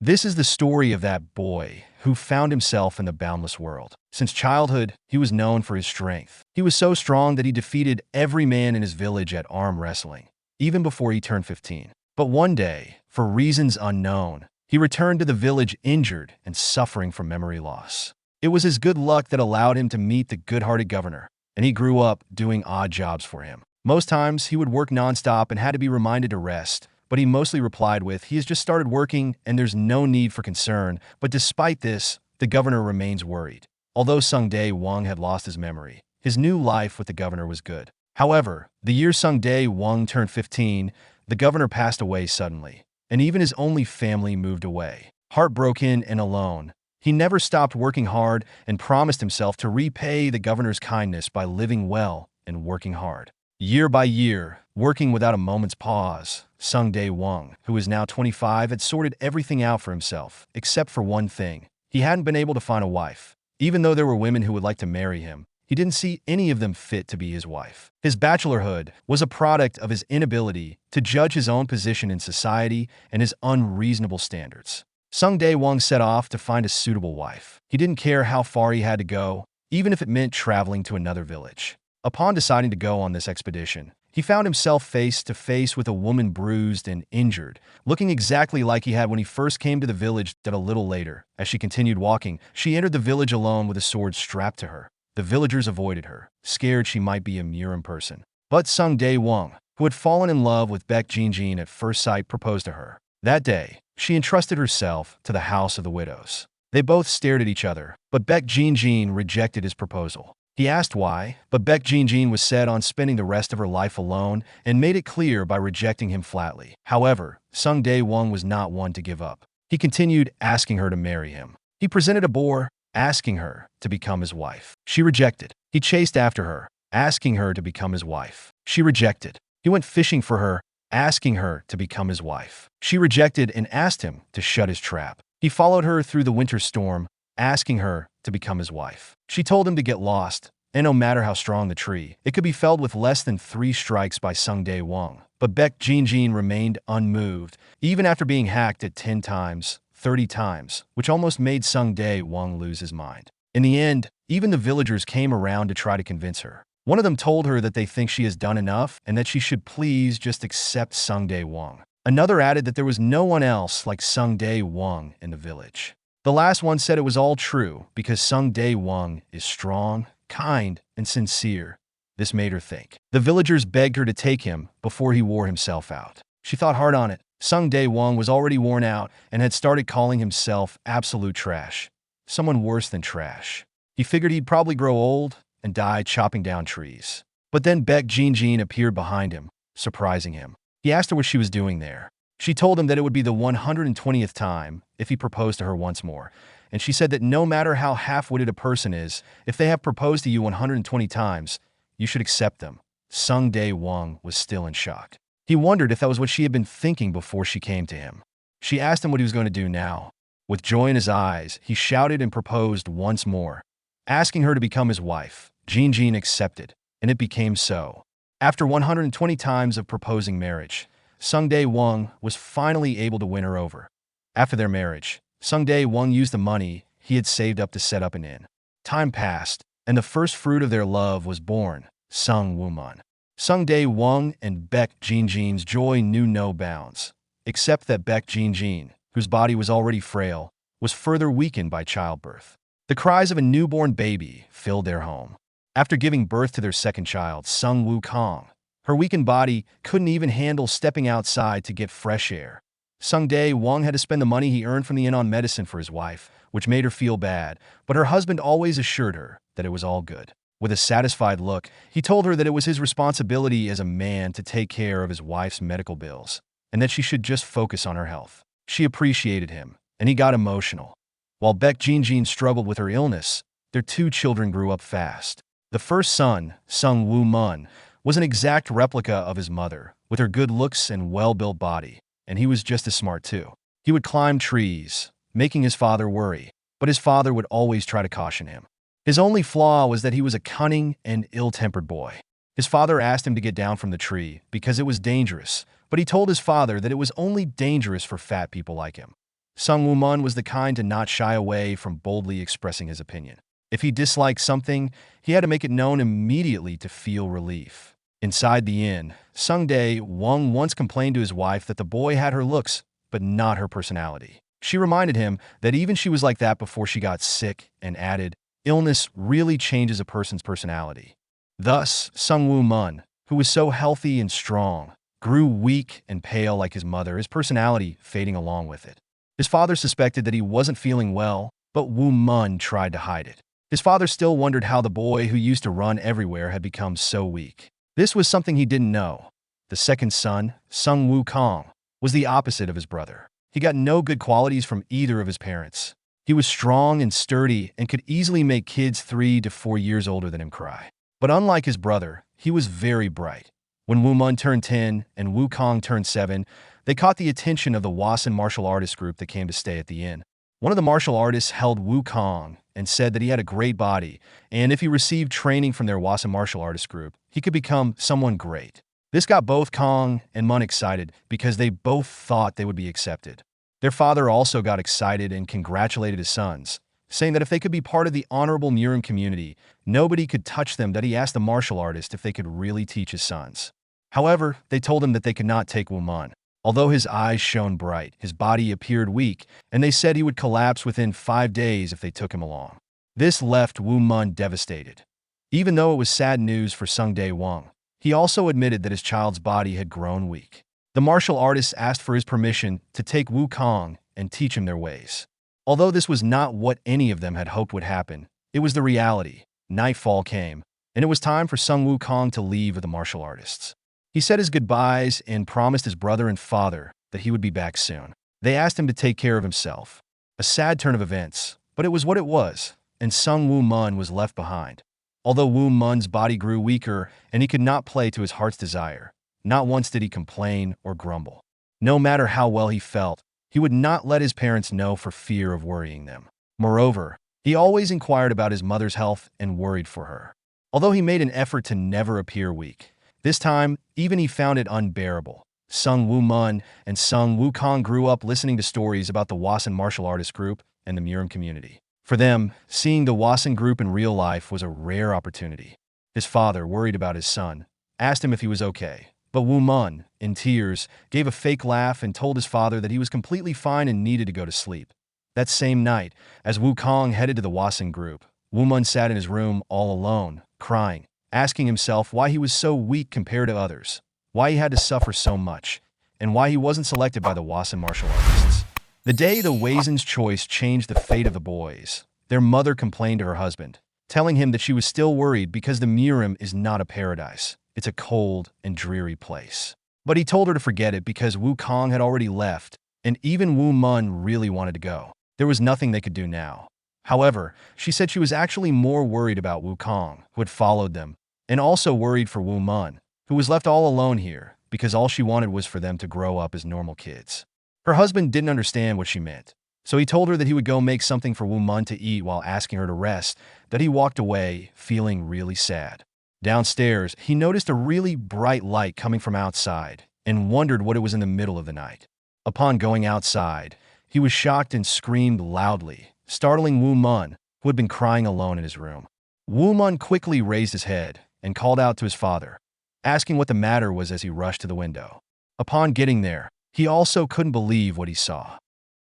This is the story of that boy who found himself in the boundless world. Since childhood, he was known for his strength. He was so strong that he defeated every man in his village at arm wrestling, even before he turned 15. But one day, for reasons unknown, he returned to the village injured and suffering from memory loss. It was his good luck that allowed him to meet the good-hearted governor, and he grew up doing odd jobs for him. Most times, he would work nonstop and had to be reminded to rest, but he mostly replied with, "He has just started working and there's no need for concern." But despite this, the governor remains worried. Although Sung Dae-won had lost his memory, his new life with the governor was good. However, the year Sung Dae-won turned 15, the governor passed away suddenly, and even his only family moved away. Heartbroken and alone, he never stopped working hard and promised himself to repay the governor's kindness by living well and working hard. Year by year, working without a moment's pause, Sung Dae-won, who is now 25, had sorted everything out for himself, except for one thing. He hadn't been able to find a wife. Even though there were women who would like to marry him, he didn't see any of them fit to be his wife. His bachelorhood was a product of his inability to judge his own position in society and his unreasonable standards. Sung Dae-won set off to find a suitable wife. He didn't care how far he had to go, even if it meant traveling to another village. Upon deciding to go on this expedition, he found himself face to face with a woman bruised and injured, looking exactly like he had when he first came to the village. That a little later, as she continued walking, she entered the village alone with a sword strapped to her. The villagers avoided her, scared she might be a Murim person. But Sung Dae-won, who had fallen in love with Baek Jin-jin at first sight, proposed to her. That day, she entrusted herself to the House of the Widows. They both stared at each other, but Baek Jin-jin rejected his proposal. He asked why, but Baek Jin-jin was set on spending the rest of her life alone and made it clear by rejecting him flatly. However, Sung Dae-won was not one to give up. He continued asking her to marry him. He presented a boar, asking her to become his wife. She rejected. He chased after her, asking her to become his wife. She rejected. He went fishing for her, asking her to become his wife. She rejected and asked him to shut his trap. He followed her through the winter storm, asking her to become his wife. She told him to get lost, and no matter how strong the tree, it could be felled with less than 3 strikes by Sung Dae-won. But Baek Jin-jin remained unmoved, even after being hacked at 10 times, 30 times, which almost made Sung Dae-won lose his mind. In the end, even the villagers came around to try to convince her. One of them told her that they think she has done enough and that she should please just accept Sung Dae-won. Another added that there was no one else like Sung Dae-won in the village. The last one said it was all true because Sung Dae-won is strong, kind, and sincere. This made her think. The villagers begged her to take him before he wore himself out. She thought hard on it. Sung Dae-won was already worn out and had started calling himself absolute trash. Someone worse than trash. He figured he'd probably grow old and die chopping down trees. But then Baek Jin-jin appeared behind him, surprising him. He asked her what she was doing there. She told him that it would be the 120th time if he proposed to her once more, and she said that no matter how half-witted a person is, if they have proposed to you 120 times, you should accept them. Sung Dae-won was still in shock. He wondered if that was what she had been thinking before she came to him. She asked him what he was going to do now. With joy in his eyes, he shouted and proposed once more, asking her to become his wife. Jin-jin accepted, and it became so. After 120 times of proposing marriage, Sung Dae-won was finally able to win her over. After their marriage, Sung Dae-won used the money he had saved up to set up an inn. Time passed, and the first fruit of their love was born, Song Woo Mun. Sung Dae-won and Baek Jin-jin's joy knew no bounds, except that Baek Jin-jin, whose body was already frail, was further weakened by childbirth. The cries of a newborn baby filled their home. After giving birth to their second child, Sung Woo Kong, her weakened body couldn't even handle stepping outside to get fresh air. Sung Dae-won had to spend the money he earned from the inn on medicine for his wife, which made her feel bad, but her husband always assured her that it was all good. With a satisfied look, he told her that it was his responsibility as a man to take care of his wife's medical bills, and that she should just focus on her health. She appreciated him, and he got emotional. While Baek Jin-jin struggled with her illness, their 2 children grew up fast. The first son, Song Woo Mun, was an exact replica of his mother, with her good looks and well-built body, and he was just as smart too. He would climb trees, making his father worry, but his father would always try to caution him. His only flaw was that he was a cunning and ill-tempered boy. His father asked him to get down from the tree because it was dangerous, but he told his father that it was only dangerous for fat people like him. Song Woo Mun was the kind to not shy away from boldly expressing his opinion. If he disliked something, he had to make it known immediately to feel relief. Inside the inn, Sung Dae-won once complained to his wife that the boy had her looks, but not her personality. She reminded him that even she was like that before she got sick and added, illness really changes a person's personality. Thus, Sung Woo Mun, who was so healthy and strong, grew weak and pale like his mother, his personality fading along with it. His father suspected that he wasn't feeling well, but Woo Mun tried to hide it. His father still wondered how the boy who used to run everywhere had become so weak. This was something he didn't know. The second son, Sung Woo Kong, was the opposite of his brother. He got no good qualities from either of his parents. He was strong and sturdy and could easily make kids 3 to 4 years older than him cry. But unlike his brother, he was very bright. When Woo Mun turned 10 and Woo Kong turned 7, they caught the attention of the Wuan martial artist group that came to stay at the inn. One of the martial artists held Woo Kong and said that he had a great body, and if he received training from their Wuan martial artist group, he could become someone great. This got both Kong and Mun excited because they both thought they would be accepted. Their father also got excited and congratulated his sons, saying that if they could be part of the honorable Murim community, nobody could touch them, that he asked the martial artist if they could really teach his sons. However, they told him that they could not take Woo Mun. Although his eyes shone bright, his body appeared weak, and they said he would collapse within 5 days if they took him along. This left Woo Mun devastated. Even though it was sad news for Sung Dae-won, he also admitted that his child's body had grown weak. The martial artists asked for his permission to take Woo Kong and teach him their ways. Although this was not what any of them had hoped would happen, it was the reality. Nightfall came, and it was time for Sung Woo Kong to leave with the martial artists. He said his goodbyes and promised his brother and father that he would be back soon. They asked him to take care of himself. A sad turn of events, but it was what it was, and Sung Woo Mun was left behind. Although Woo Mun's body grew weaker and he could not play to his heart's desire, not once did he complain or grumble. No matter how well he felt, he would not let his parents know for fear of worrying them. Moreover, he always inquired about his mother's health and worried for her. Although he made an effort to never appear weak, this time, even he found it unbearable. Sung Woo Mun and Sung Woo Kong grew up listening to stories about the Wuan martial artist group and the Murim community. For them, seeing the Wuan group in real life was a rare opportunity. His father, worried about his son, asked him if he was okay. But Woo Mun, in tears, gave a fake laugh and told his father that he was completely fine and needed to go to sleep. That same night, as Woo Kong headed to the Wuan group, Woo Mun sat in his room all alone, crying, asking himself why he was so weak compared to others, why he had to suffer so much, and why he wasn't selected by the Wuan martial artists. The day the Wazen's choice changed the fate of the boys, their mother complained to her husband, telling him that she was still worried because the Murim is not a paradise. It's a cold and dreary place. But he told her to forget it because Woo Kong had already left, and even Woo Mun really wanted to go. There was nothing they could do now. However, she said she was actually more worried about Woo Kong, who had followed them, and also worried for Woo Mun, who was left all alone here because all she wanted was for them to grow up as normal kids. Her husband didn't understand what she meant, so he told her that he would go make something for Woo Mun to eat while asking her to rest, that he walked away, feeling really sad. Downstairs, he noticed a really bright light coming from outside and wondered what it was in the middle of the night. Upon going outside, he was shocked and screamed loudly, startling Woo Mun, who had been crying alone in his room. Woo Mun quickly raised his head and called out to his father, asking what the matter was as he rushed to the window. Upon getting there, he also couldn't believe what he saw.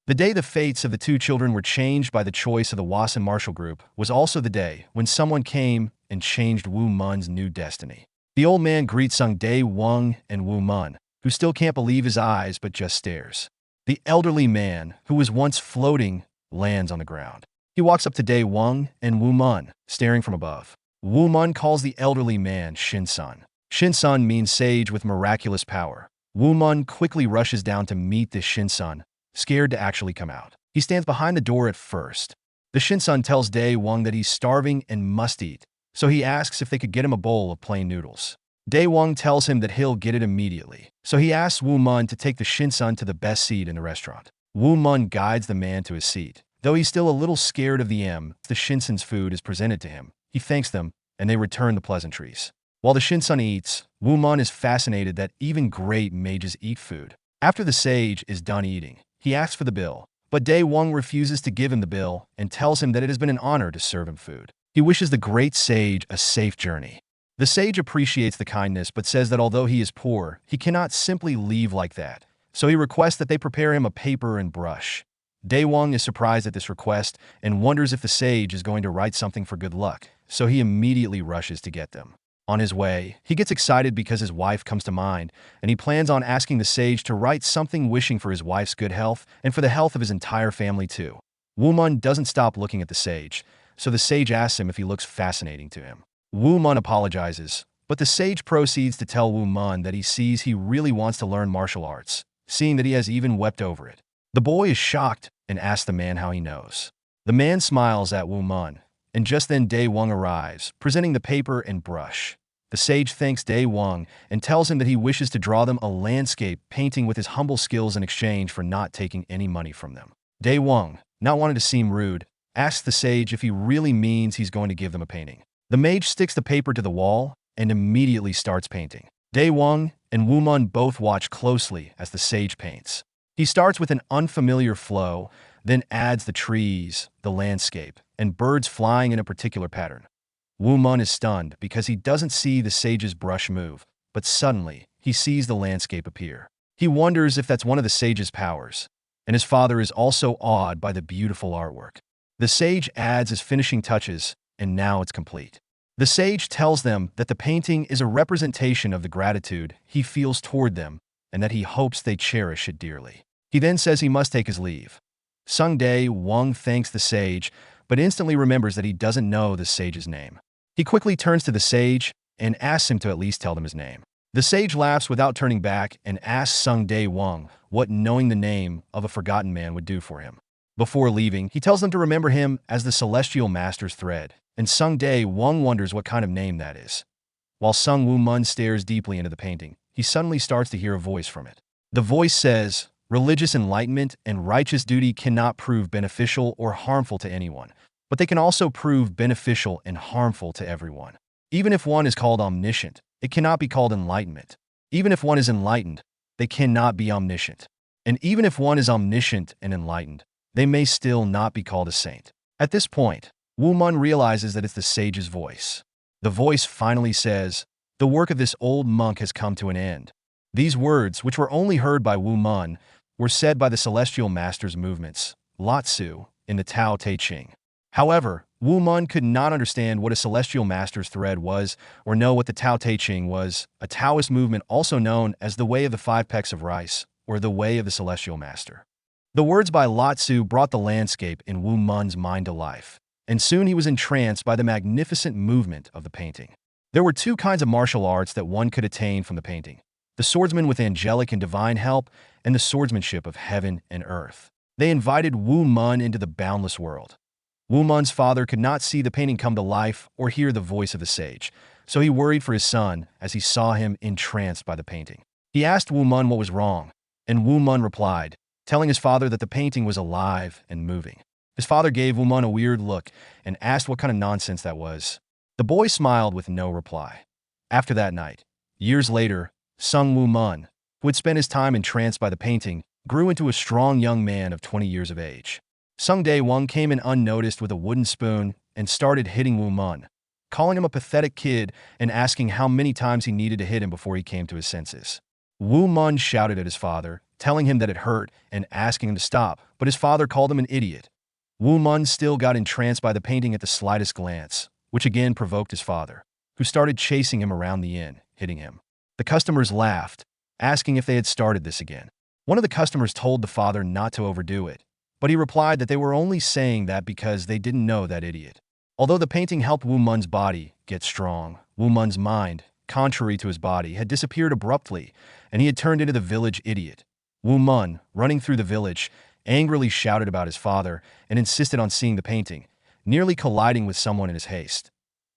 The day the fates of the two children were changed by the choice of the Wuan martial group was also the day when someone came and changed Woo Mun's new destiny. The old man greets Sung Dae-won and Woo Mun, who still can't believe his eyes but just stares. The elderly man, who was once floating, lands on the ground. He walks up to Dae-won and Woo Mun, staring from above. Woo Mun calls the elderly man Shin-sun. Shin-sun means sage with miraculous power. Woo Mun quickly rushes down to meet this Shin-sun, scared to actually come out. He stands behind the door at first. The Shin-sun tells Dae-won that he's starving and must eat, so he asks if they could get him a bowl of plain noodles. Dae-won tells him that he'll get it immediately, so he asks Woo Mun to take the Shin-sun to the best seat in the restaurant. Woo Mun guides the man to his seat. Though he's still a little scared of the Shin-sun's food is presented to him, he thanks them, and they return the pleasantries. While the Shin-sun eats, Woo Mun is fascinated that even great mages eat food. After the sage is done eating, he asks for the bill, But Dae Wong refuses to give him the bill and tells him that it has been an honor to serve him food. He wishes the great sage a safe journey. The sage appreciates the kindness but says that although he is poor, he cannot simply leave like that. So he requests that they prepare him a paper and brush. Dae Wong is surprised at this request and wonders if the sage is going to write something for good luck, so he immediately rushes to get them. On his way, he gets excited because his wife comes to mind, and he plans on asking the sage to write something wishing for his wife's good health and for the health of his entire family too. Woo Mun doesn't stop looking at the sage, so the sage asks him if he looks fascinating to him. Woo Mun apologizes, but the sage proceeds to tell Woo Mun that he sees he really wants to learn martial arts, seeing that he has even wept over it. The boy is shocked and asks the man how he knows. The man smiles at Woo Mun, and just then Dae Wong arrives, presenting the paper and brush. The sage thanks Dae Wong and tells him that he wishes to draw them a landscape painting with his humble skills in exchange for not taking any money from them. Dae Wong, not wanting to seem rude, asks the sage if he really means he's going to give them a painting. The mage sticks the paper to the wall and immediately starts painting. Dae Wong and Woo Mun both watch closely as the sage paints. He starts with an unfamiliar flow, then adds the trees, the landscape, and birds flying in a particular pattern. Woo Mun is stunned because he doesn't see the sage's brush move, but suddenly he sees the landscape appear. He wonders if that's one of the sage's powers, and his father is also awed by the beautiful artwork. The sage adds his finishing touches, and now it's complete. The sage tells them that the painting is a representation of the gratitude he feels toward them and that he hopes they cherish it dearly. He then says he must take his leave. Sung Dae Wong thanks the sage, but instantly remembers that he doesn't know the sage's name. He quickly turns to the sage and asks him to at least tell them his name. The sage laughs without turning back and asks Sung Dae Wong what knowing the name of a forgotten man would do for him. Before leaving, he tells them to remember him as the Celestial Master's thread, and Sung Dae Wong wonders what kind of name that is. While Sung Woo Mun stares deeply into the painting, he suddenly starts to hear a voice from it. The voice says, "Religious enlightenment and righteous duty cannot prove beneficial or harmful to anyone, but they can also prove beneficial and harmful to everyone. Even if one is called omniscient, it cannot be called enlightenment. Even if one is enlightened, they cannot be omniscient. And even if one is omniscient and enlightened, they may still not be called a saint." At this point, Woo Mun realizes that it's the sage's voice. The voice finally says, "The work of this old monk has come to an end." These words, which were only heard by Woo Mun, were said by the Celestial Master's movements, Latsu, in the Tao Te Ching. However, Woo Mun could not understand what a Celestial Master's thread was or know what the Tao Te Ching was, a Taoist movement also known as the Way of the Five Pecks of Rice, or the Way of the Celestial Master. The words by Latsu brought the landscape in Woo Mun's mind to life, and soon he was entranced by the magnificent movement of the painting. There were two kinds of martial arts that one could attain from the painting: the swordsman with angelic and divine help, and the swordsmanship of heaven and earth. They invited Woo Mun into the boundless world. Woo Mun's father could not see the painting come to life or hear the voice of the sage, so he worried for his son as he saw him entranced by the painting. He asked Woo Mun what was wrong, and Woo Mun replied, telling his father that the painting was alive and moving. His father gave Woo Mun a weird look and asked what kind of nonsense that was. The boy smiled with no reply. After that night, years later, Sung Woo Mun, who had spent his time entranced by the painting, grew into a strong young man of 20 years of age. Sung Dae Wong came in unnoticed with a wooden spoon and started hitting Woo Mun, calling him a pathetic kid and asking how many times he needed to hit him before he came to his senses. Woo Mun shouted at his father, telling him that it hurt and asking him to stop, but his father called him an idiot. Woo Mun still got entranced by the painting at the slightest glance, which again provoked his father, who started chasing him around the inn, hitting him. The customers laughed, asking if they had started this again. One of the customers told the father not to overdo it, but he replied that they were only saying that because they didn't know that idiot. Although the painting helped Woo Mun's body get strong, Woo Mun's mind, contrary to his body, had disappeared abruptly, and he had turned into the village idiot. Woo Mun, running through the village, angrily shouted about his father and insisted on seeing the painting, nearly colliding with someone in his haste.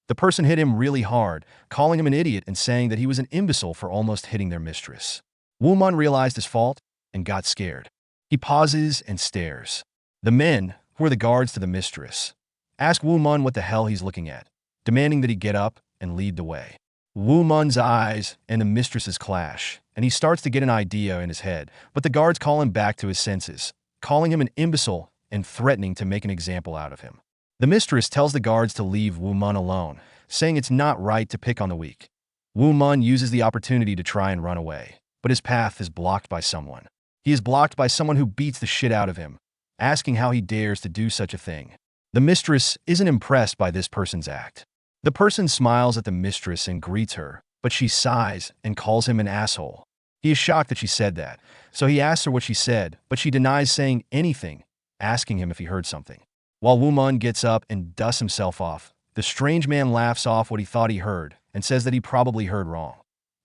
The person hit him really hard, calling him an idiot and saying that he was an imbecile for almost hitting their mistress. Woo Mun realized his fault and got scared. He pauses and stares. The men, who are the guards to the mistress, ask Woo Mun what the hell he's looking at, demanding that he get up and lead the way. Woo Mun's eyes and the mistress's clash, and he starts to get an idea in his head, but the guards call him back to his senses, calling him an imbecile and threatening to make an example out of him. The mistress tells the guards to leave Woo Mun alone, saying it's not right to pick on the weak. Woo Mun uses the opportunity to try and run away, but his path is blocked by someone. He is blocked by someone who beats the shit out of him, asking how he dares to do such a thing. The mistress isn't impressed by this person's act. The person smiles at the mistress and greets her, but she sighs and calls him an asshole. He is shocked that she said that, so he asks her what she said, but she denies saying anything, asking him if he heard something. While Woo Mun gets up and dusts himself off, the strange man laughs off what he thought he heard and says that he probably heard wrong.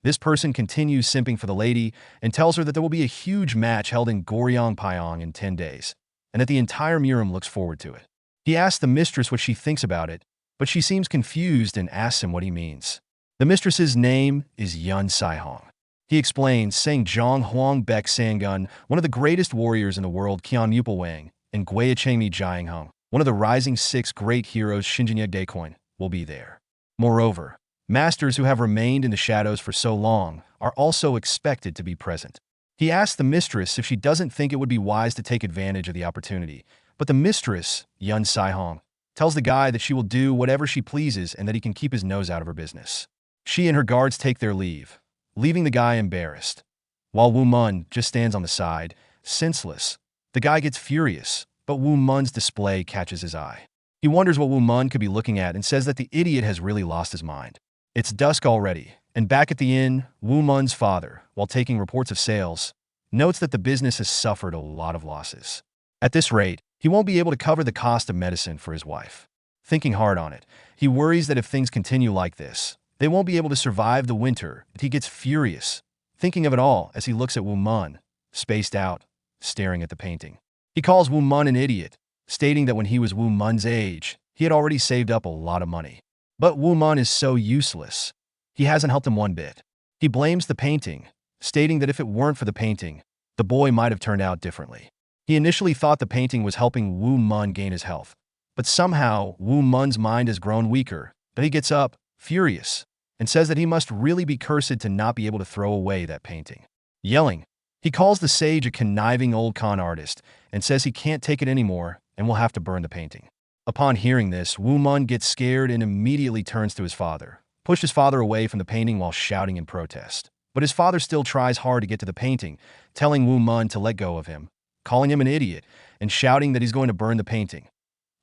This person continues simping for the lady and tells her that there will be a huge match held in Goryongpyeong in 10 days, and that the entire Murim looks forward to it. He asks the mistress what she thinks about it, but she seems confused and asks him what he means. The mistress's name is Yun Saihong. He explains, saying Zhang Huang Bek Sangun, one of the greatest warriors in the world, Qian Yupawang, and Guayachengmi Jiangheng, one of the rising 6 great heroes, Shinjinyeg Daecoin, will be there. Moreover, masters who have remained in the shadows for so long are also expected to be present. He asks the mistress if she doesn't think it would be wise to take advantage of the opportunity, but the mistress, Yun Saihong, tells the guy that she will do whatever she pleases and that he can keep his nose out of her business. She and her guards take their leave, leaving the guy embarrassed. While Woo Mun just stands on the side, senseless, the guy gets furious, but Woo Mun's display catches his eye. He wonders what Woo Mun could be looking at and says that the idiot has really lost his mind. It's dusk already, and back at the inn, Woo Mun's father, while taking reports of sales, notes that the business has suffered a lot of losses. At this rate, he won't be able to cover the cost of medicine for his wife. Thinking hard on it, he worries that if things continue like this, they won't be able to survive the winter, and he gets furious, thinking of it all as he looks at Woo Mun, spaced out, staring at the painting. He calls Woo Mun an idiot, stating that when he was Woo Mun's age, he had already saved up a lot of money. But Woo Mun is so useless. He hasn't helped him one bit. He blames the painting, stating that if it weren't for the painting, the boy might have turned out differently. He initially thought the painting was helping Woo Mun gain his health, but somehow Woo Mun's mind has grown weaker, that he gets up, furious, and says that he must really be cursed to not be able to throw away that painting. Yelling, he calls the sage a conniving old con artist and says he can't take it anymore and will have to burn the painting. Upon hearing this, Woo Mun gets scared and immediately turns to his father, pushed his father away from the painting while shouting in protest. But his father still tries hard to get to the painting, telling Woo Mun to let go of him, calling him an idiot, and shouting that he's going to burn the painting.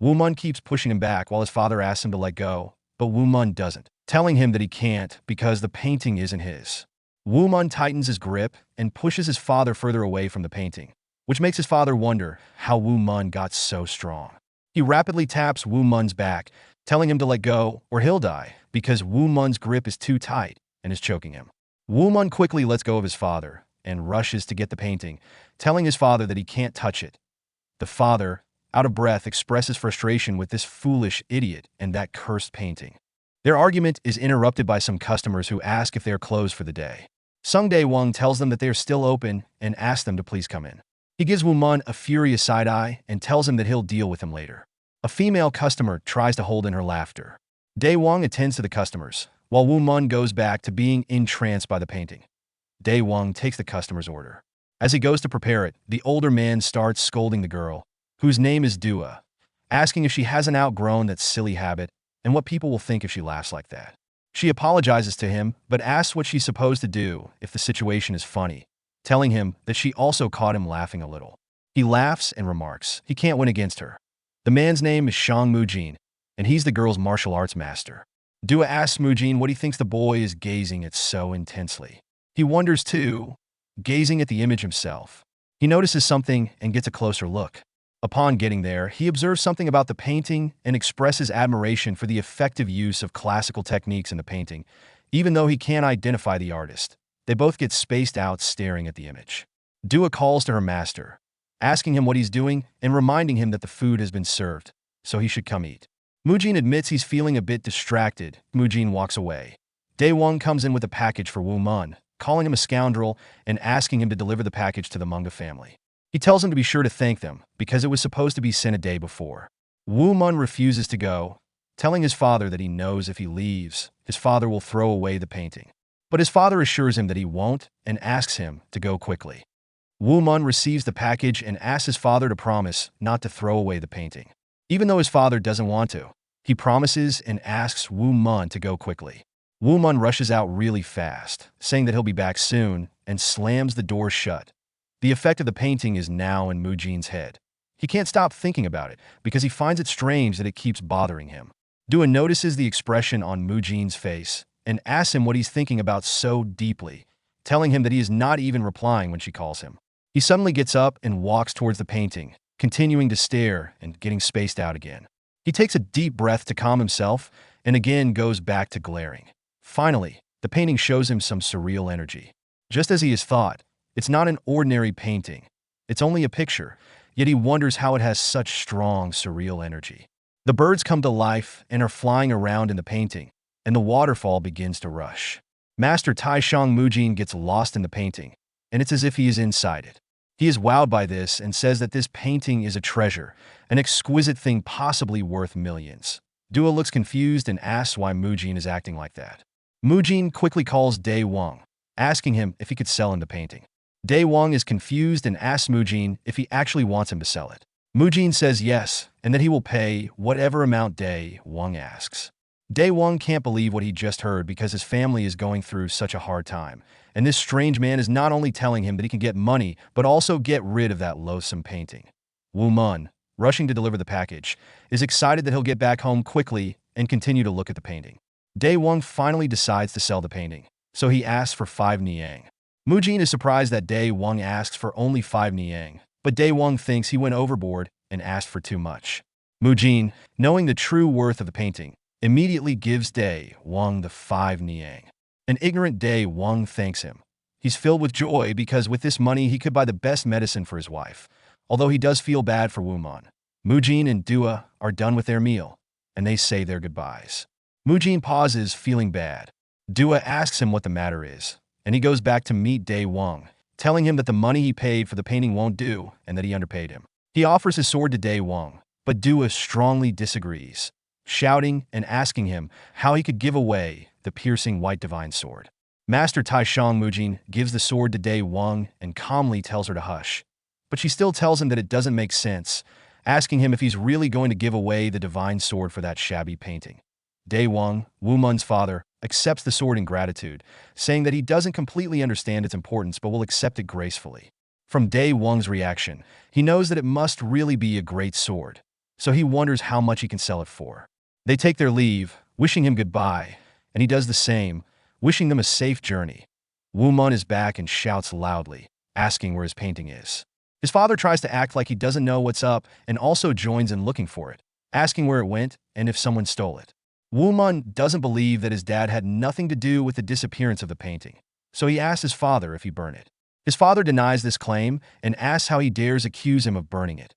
Woo Mun keeps pushing him back while his father asks him to let go, but Woo Mun doesn't, telling him that he can't because the painting isn't his. Woo Mun tightens his grip and pushes his father further away from the painting, which makes his father wonder how Woo Mun got so strong. He rapidly taps Woo Mun's back, telling him to let go or he'll die because Woo Mun's grip is too tight and is choking him. Woo Mun quickly lets go of his father and rushes to get the painting, telling his father that he can't touch it. The father, out of breath, expresses frustration with this foolish idiot and that cursed painting. Their argument is interrupted by some customers who ask if they are closed for the day. Sung Dae-won tells them that they are still open and asks them to please come in. He gives Woo Mun a furious side-eye and tells him that he'll deal with him later. A female customer tries to hold in her laughter. Dae-won attends to the customers, while Woo Mun goes back to being entranced by the painting. Dae-won takes the customer's order. As he goes to prepare it, the older man starts scolding the girl, whose name is Dua, asking if she hasn't outgrown that silly habit and what people will think if she laughs like that. She apologizes to him, but asks what she's supposed to do if the situation is funny, telling him that she also caught him laughing a little. He laughs and remarks he can't win against her. The man's name is Shang Mujin, and he's the girl's martial arts master. Dua asks Mujin what he thinks the boy is gazing at so intensely. He wonders too, gazing at the image himself. He notices something and gets a closer look. Upon getting there, he observes something about the painting and expresses admiration for the effective use of classical techniques in the painting, even though he can't identify the artist. They both get spaced out staring at the image. Dua calls to her master, asking him what he's doing and reminding him that the food has been served, so he should come eat. Mujin admits he's feeling a bit distracted. Mujin walks away. Dae-won comes in with a package for Woo Mun, calling him a scoundrel and asking him to deliver the package to the Manga family. He tells him to be sure to thank them because it was supposed to be sent a day before. Woo Mun refuses to go, telling his father that he knows if he leaves, his father will throw away the painting. But his father assures him that he won't and asks him to go quickly. Woo Mun receives the package and asks his father to promise not to throw away the painting. Even though his father doesn't want to, he promises and asks Woo Mun to go quickly. Woo Mun rushes out really fast, saying that he'll be back soon, and slams the door shut. The effect of the painting is now in Mujin's head. He can't stop thinking about it because he finds it strange that it keeps bothering him. Dua notices the expression on Mujin's face and asks him what he's thinking about so deeply, telling him that he is not even replying when she calls him. He suddenly gets up and walks towards the painting, continuing to stare and getting spaced out again. He takes a deep breath to calm himself and again goes back to glaring. Finally, the painting shows him some surreal energy. Just as he has thought, it's not an ordinary painting. It's only a picture, yet he wonders how it has such strong, surreal energy. The birds come to life and are flying around in the painting, and the waterfall begins to rush. Master Taishang Mujin gets lost in the painting, and it's as if he is inside it. He is wowed by this and says that this painting is a treasure, an exquisite thing possibly worth millions. Dua looks confused and asks why Mujin is acting like that. Mujin quickly calls Dae Wong, asking him if he could sell him the painting. Dae Wong is confused and asks Mujin if he actually wants him to sell it. Mujin says yes, and that he will pay whatever amount Dae Wong asks. Dae Wong can't believe what he just heard because his family is going through such a hard time, and this strange man is not only telling him that he can get money, but also get rid of that loathsome painting. Woo Mun, rushing to deliver the package, is excited that he'll get back home quickly and continue to look at the painting. Dae Wong finally decides to sell the painting, so he asks for 5 niang. Mujin is surprised that Dae Wong asks for only 5 niang, but Dae Wong thinks he went overboard and asked for too much. Mujin, knowing the true worth of the painting, immediately gives Dae Wong the 5 niang. An ignorant Dae Wong thanks him. He's filled with joy because with this money he could buy the best medicine for his wife, although he does feel bad for Woo Mun. Mujin and Dua are done with their meal, and they say their goodbyes. Mujin pauses, feeling bad. Dua asks him what the matter is, and he goes back to meet Dae Wong, telling him that the money he paid for the painting won't do and that he underpaid him. He offers his sword to Dae Wong, but Dua strongly disagrees, shouting and asking him how he could give away the piercing white divine sword. Master Taishang Mujin gives the sword to Dae Wong and calmly tells her to hush, but she still tells him that it doesn't make sense, asking him if he's really going to give away the divine sword for that shabby painting. Dae Wong, Woo Mun's father, accepts the sword in gratitude, saying that he doesn't completely understand its importance but will accept it gracefully. From Dae Wong's reaction, he knows that it must really be a great sword, so he wonders how much he can sell it for. They take their leave, wishing him goodbye, and he does the same, wishing them a safe journey. Woo Mun is back and shouts loudly, asking where his painting is. His father tries to act like he doesn't know what's up and also joins in looking for it, asking where it went and if someone stole it. Woo Mun doesn't believe that his dad had nothing to do with the disappearance of the painting, so he asks his father if he burned it. His father denies this claim and asks how he dares accuse him of burning it.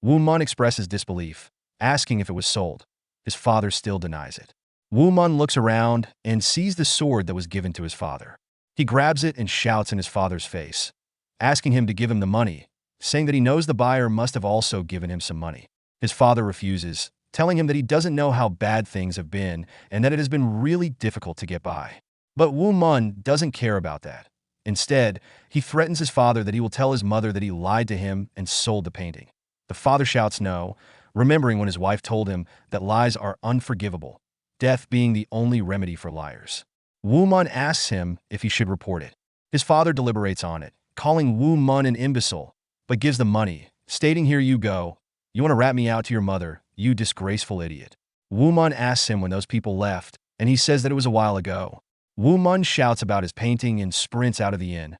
Woo Mun expresses disbelief, asking if it was sold. His father still denies it. Woo Mun looks around and sees the sword that was given to his father. He grabs it and shouts in his father's face, asking him to give him the money, saying that he knows the buyer must have also given him some money. His father refuses, telling him that he doesn't know how bad things have been and that it has been really difficult to get by. But Woo Mun doesn't care about that. Instead, he threatens his father that he will tell his mother that he lied to him and sold the painting. The father shouts no, remembering when his wife told him that lies are unforgivable, death being the only remedy for liars. Woo Mun asks him if he should report it. His father deliberates on it, calling Woo Mun an imbecile, but gives the money, stating, "Here you go. You want to rat me out to your mother, you disgraceful idiot." Woo Mun asks him when those people left, and he says that it was a while ago. Woo Mun shouts about his painting and sprints out of the inn.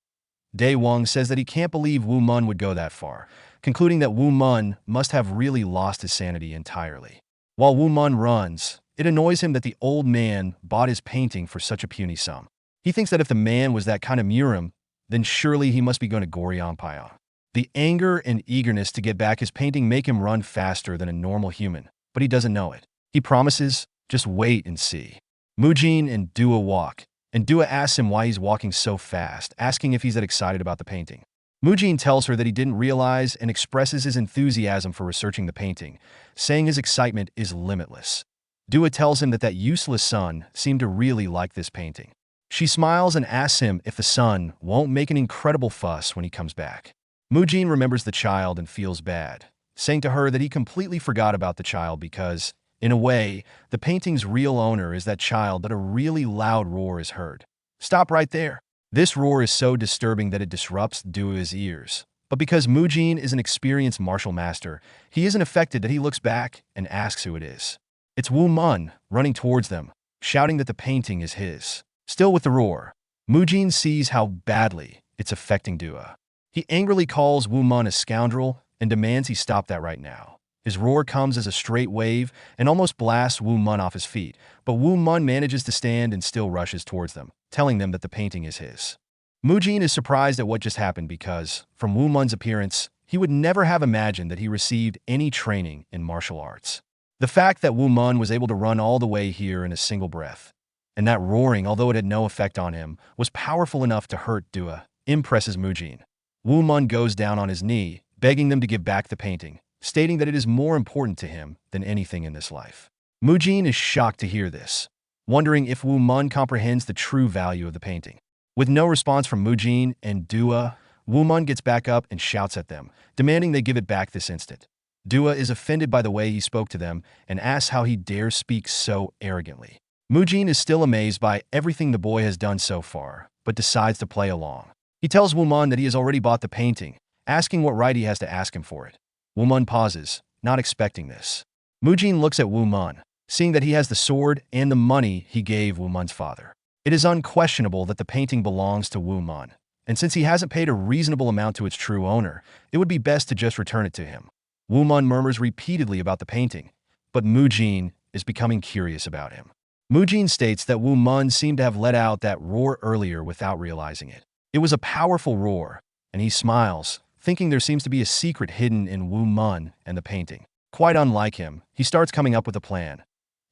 Dae Wong says that he can't believe Woo Mun would go that far, concluding that Woo Mun must have really lost his sanity entirely. While Woo Mun runs, it annoys him that the old man bought his painting for such a puny sum. He thinks that if the man was that kind of murim, then surely he must be going to Goryeo. The anger and eagerness to get back his painting make him run faster than a normal human, but he doesn't know it. He promises, "Just wait and see." Mujin and Dua walk, and Dua asks him why he's walking so fast, asking if he's that excited about the painting. Mujin tells her that he didn't realize and expresses his enthusiasm for researching the painting, saying his excitement is limitless. Dua tells him that that useless son seemed to really like this painting. She smiles and asks him if the son won't make an incredible fuss when he comes back. Mujin remembers the child and feels bad, saying to her that he completely forgot about the child because, in a way, the painting's real owner is that child that a really loud roar is heard. Stop right there. This roar is so disturbing that it disrupts Dua's ears. But because Mujin is an experienced martial master, he isn't affected that he looks back and asks who it is. It's Woo Mun, running towards them, shouting that the painting is his. Still with the roar, Mujin sees how badly it's affecting Dua. He angrily calls Woo Mun a scoundrel and demands he stop that right now. His roar comes as a straight wave and almost blasts Woo Mun off his feet, but Woo Mun manages to stand and still rushes towards them, telling them that the painting is his. Mujin is surprised at what just happened because, from Woo Mun's appearance, he would never have imagined that he received any training in martial arts. The fact that Woo Mun was able to run all the way here in a single breath, and that roaring, although it had no effect on him, was powerful enough to hurt Dua, impresses Mujin. Woo Mun goes down on his knee, begging them to give back the painting, stating that it is more important to him than anything in this life. Mujin is shocked to hear this, wondering if Woo Mun comprehends the true value of the painting. With no response from Mujin and Dua, Woo Mun gets back up and shouts at them, demanding they give it back this instant. Dua is offended by the way he spoke to them and asks how he dares speak so arrogantly. Mujin is still amazed by everything the boy has done so far, but decides to play along. He tells Woo Mun that he has already bought the painting, asking what right he has to ask him for it. Woo Mun pauses, not expecting this. Mujin looks at Woo Mun, seeing that he has the sword and the money he gave Woo Mun's father. It is unquestionable that the painting belongs to Woo Mun, and since he hasn't paid a reasonable amount to its true owner, it would be best to just return it to him. Woo Mun murmurs repeatedly about the painting, but Mujin is becoming curious about him. Mujin states that Woo Mun seemed to have let out that roar earlier without realizing it. It was a powerful roar, and he smiles, thinking there seems to be a secret hidden in Woo Mun and the painting. Quite unlike him, he starts coming up with a plan.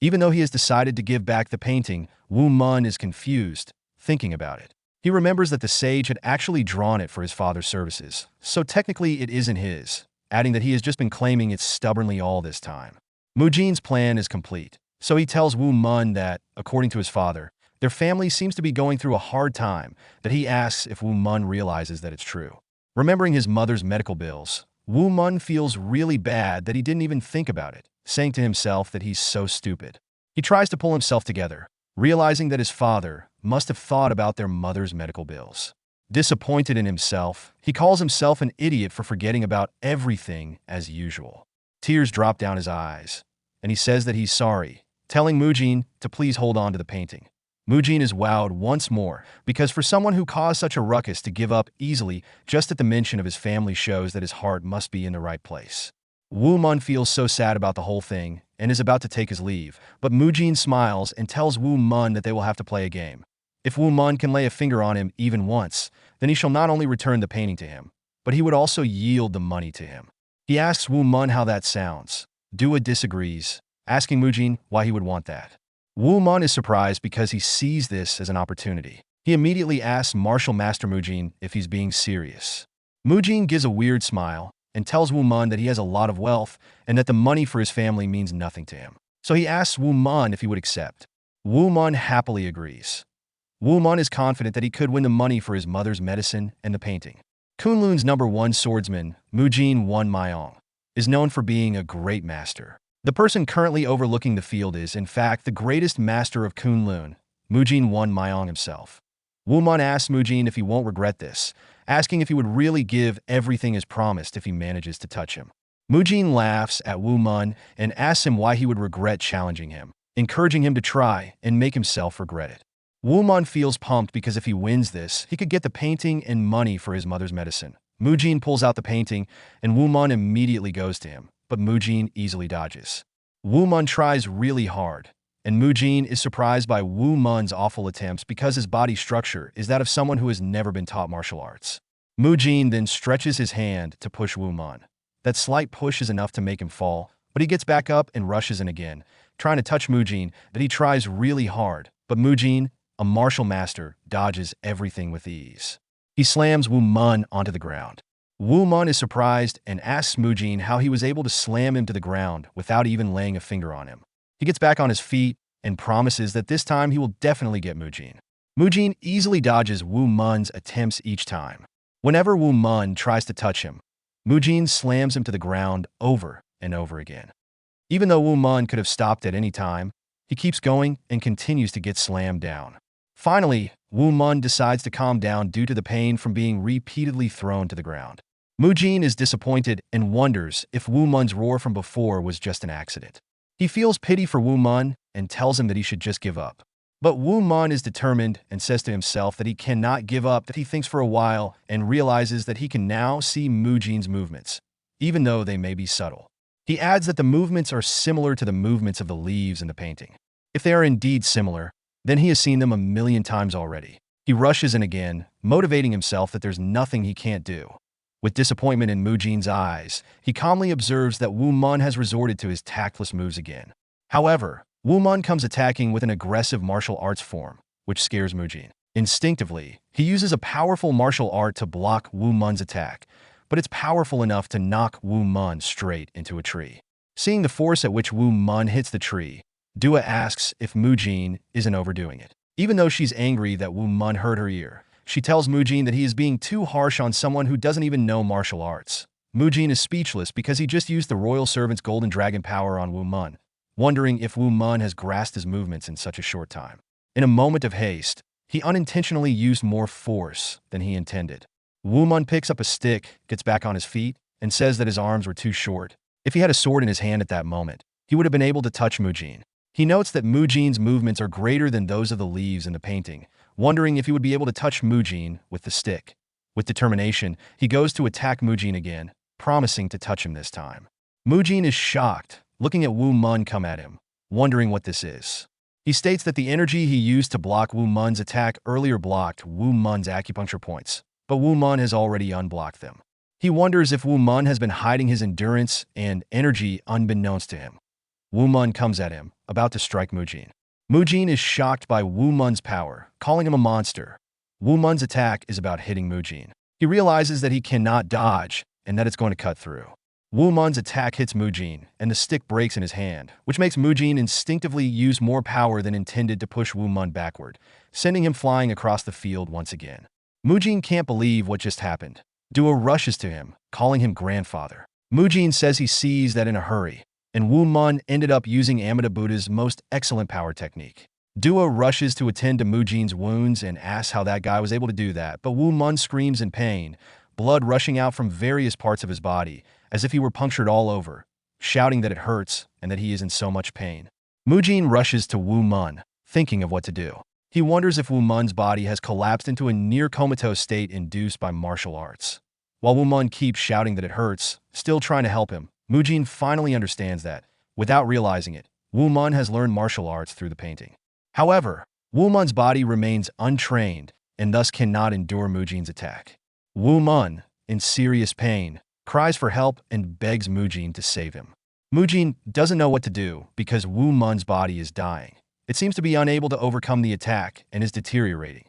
Even though he has decided to give back the painting, Woo Mun is confused, thinking about it. He remembers that the sage had actually drawn it for his father's services, so technically it isn't his, adding that he has just been claiming it stubbornly all this time. Mujin's plan is complete, so he tells Woo Mun that, according to his father, their family seems to be going through a hard time, that he asks if Woo Mun realizes that it's true. Remembering his mother's medical bills, Woo Mun feels really bad that he didn't even think about it, saying to himself that he's so stupid. He tries to pull himself together, realizing that his father must have thought about their mother's medical bills. Disappointed in himself, he calls himself an idiot for forgetting about everything as usual. Tears drop down his eyes, and he says that he's sorry, telling Mujin to please hold on to the painting. Mujin is wowed once more, because for someone who caused such a ruckus to give up easily just at the mention of his family shows that his heart must be in the right place. Woo Mun feels so sad about the whole thing and is about to take his leave, but Mujin smiles and tells Woo Mun that they will have to play a game. If Woo Mun can lay a finger on him even once, then he shall not only return the painting to him, but he would also yield the money to him. He asks Woo Mun how that sounds. Dua disagrees, asking Mujin why he would want that. Woo Mun is surprised because he sees this as an opportunity. He immediately asks Martial Master Mujin if he's being serious. Mujin gives a weird smile and tells Woo Mun that he has a lot of wealth and that the money for his family means nothing to him. So he asks Woo Mun if he would accept. Woo Mun happily agrees. Woo Mun is confident that he could win the money for his mother's medicine and the painting. Kunlun's #1 swordsman, Mujin Won Myong, is known for being a great master. The person currently overlooking the field is, in fact, the greatest master of Kunlun, Mujin Won Myong himself. Woo Mun asks Mujin if he won't regret this, asking if he would really give everything as promised if he manages to touch him. Mujin laughs at Woo Mun and asks him why he would regret challenging him, encouraging him to try and make himself regret it. Woo Mun feels pumped because if he wins this, he could get the painting and money for his mother's medicine. Mujin pulls out the painting, and Woo Mun immediately goes to him, but Mujin easily dodges. Woo Mun tries really hard, and Mujin is surprised by Woo Mun's awful attempts because his body structure is that of someone who has never been taught martial arts. Mujin then stretches his hand to push Woo Mun. That slight push is enough to make him fall, but he gets back up and rushes in again, trying to touch Mujin that he tries really hard, but Mujin, a martial master, dodges everything with ease. He slams Woo Mun onto the ground. Woo Mun is surprised and asks Mujin how he was able to slam him to the ground without even laying a finger on him. He gets back on his feet and promises that this time he will definitely get Mujin. Mujin easily dodges Woo Mun's attempts each time. Whenever Woo Mun tries to touch him, Mujin slams him to the ground over and over again. Even though Woo Mun could have stopped at any time, he keeps going and continues to get slammed down. Finally, Woo Mun decides to calm down due to the pain from being repeatedly thrown to the ground. Mujin is disappointed and wonders if Woo Mun's roar from before was just an accident. He feels pity for Woo Mun and tells him that he should just give up. But Woo Mun is determined and says to himself that he cannot give up, that he thinks for a while and realizes that he can now see Mujin's movements, even though they may be subtle. He adds that the movements are similar to the movements of the leaves in the painting. If they are indeed similar, then he has seen them a million times already. He rushes in again, motivating himself that there's nothing he can't do. With disappointment in Mujin's eyes, he calmly observes that Woo Mun has resorted to his tactless moves again. However, Woo Mun comes attacking with an aggressive martial arts form, which scares Mujin. Instinctively, he uses a powerful martial art to block Woo Mun's attack, but it's powerful enough to knock Woo Mun straight into a tree. Seeing the force at which Woo Mun hits the tree, Dua asks if Mujin isn't overdoing it. Even though she's angry that Woo Mun hurt her ear, she tells Mujin that he is being too harsh on someone who doesn't even know martial arts. Mujin is speechless because he just used the royal servant's golden dragon power on Woo Mun, wondering if Woo Mun has grasped his movements in such a short time. In a moment of haste, he unintentionally used more force than he intended. Woo Mun picks up a stick, gets back on his feet, and says that his arms were too short. If he had a sword in his hand at that moment, he would have been able to touch Mujin. He notes that Mujin's movements are greater than those of the leaves in the painting, wondering if he would be able to touch Mujin with the stick. With determination, he goes to attack Mujin again, promising to touch him this time. Mujin is shocked, looking at Woo Mun come at him, wondering what this is. He states that the energy he used to block Woo Mun's attack earlier blocked Woo Mun's acupuncture points, but Woo Mun has already unblocked them. He wonders if Woo Mun has been hiding his endurance and energy unbeknownst to him. Woo Mun comes at him, about to strike Mujin. Mujin is shocked by Woo Mun's power, calling him a monster. Woo Mun's attack is about hitting Mujin. He realizes that he cannot dodge and that it's going to cut through. Woo Mun's attack hits Mujin, and the stick breaks in his hand, which makes Mujin instinctively use more power than intended to push Woo Mun backward, sending him flying across the field once again. Mujin can't believe what just happened. Dua rushes to him, calling him grandfather. Mujin says he sees that in a hurry, and Woo Mun ended up using Amida Buddha's most excellent power technique. Dua rushes to attend to Mujin's wounds and asks how that guy was able to do that, but Woo Mun screams in pain, blood rushing out from various parts of his body, as if he were punctured all over, shouting that it hurts and that he is in so much pain. Mujin rushes to Woo Mun, thinking of what to do. He wonders if Woo Mun's body has collapsed into a near comatose state induced by martial arts. While Woo Mun keeps shouting that it hurts, still trying to help him, Mujin finally understands that, without realizing it, Woo Mun has learned martial arts through the painting. However, Woo Mun's body remains untrained and thus cannot endure Mujin's attack. Woo Mun, in serious pain, cries for help and begs Mujin to save him. Mujin doesn't know what to do because Woo Mun's body is dying. It seems to be unable to overcome the attack and is deteriorating.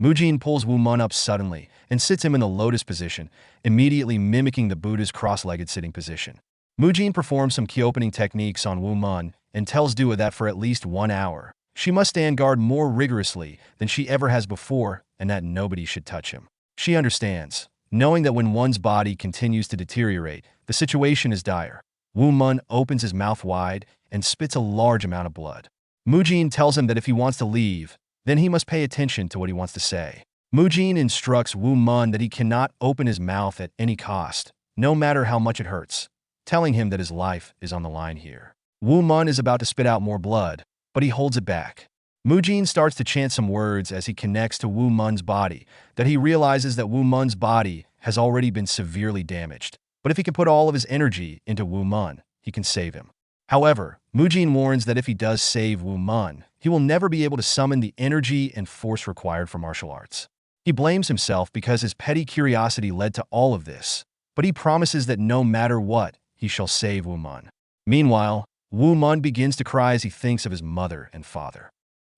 Mujin pulls Woo Mun up suddenly and sits him in the lotus position, immediately mimicking the Buddha's cross-legged sitting position. Mujin performs some key-opening techniques on Woo Mun and tells Dua that for at least 1 hour, she must stand guard more rigorously than she ever has before and that nobody should touch him. She understands, knowing that when one's body continues to deteriorate, the situation is dire. Woo Mun opens his mouth wide and spits a large amount of blood. Mujin tells him that if he wants to leave, then he must pay attention to what he wants to say. Mujin instructs Woo Mun that he cannot open his mouth at any cost, no matter how much it hurts, telling him that his life is on the line here. Woo Mun is about to spit out more blood, but he holds it back. Mujin starts to chant some words as he connects to Woo Mun's body, that he realizes that Woo Mun's body has already been severely damaged. But if he can put all of his energy into Woo Mun, he can save him. However, Mujin warns that if he does save Woo Mun, he will never be able to summon the energy and force required for martial arts. He blames himself because his petty curiosity led to all of this, but he promises that no matter what, he shall save Woo Mun. Meanwhile, Woo Mun begins to cry as he thinks of his mother and father.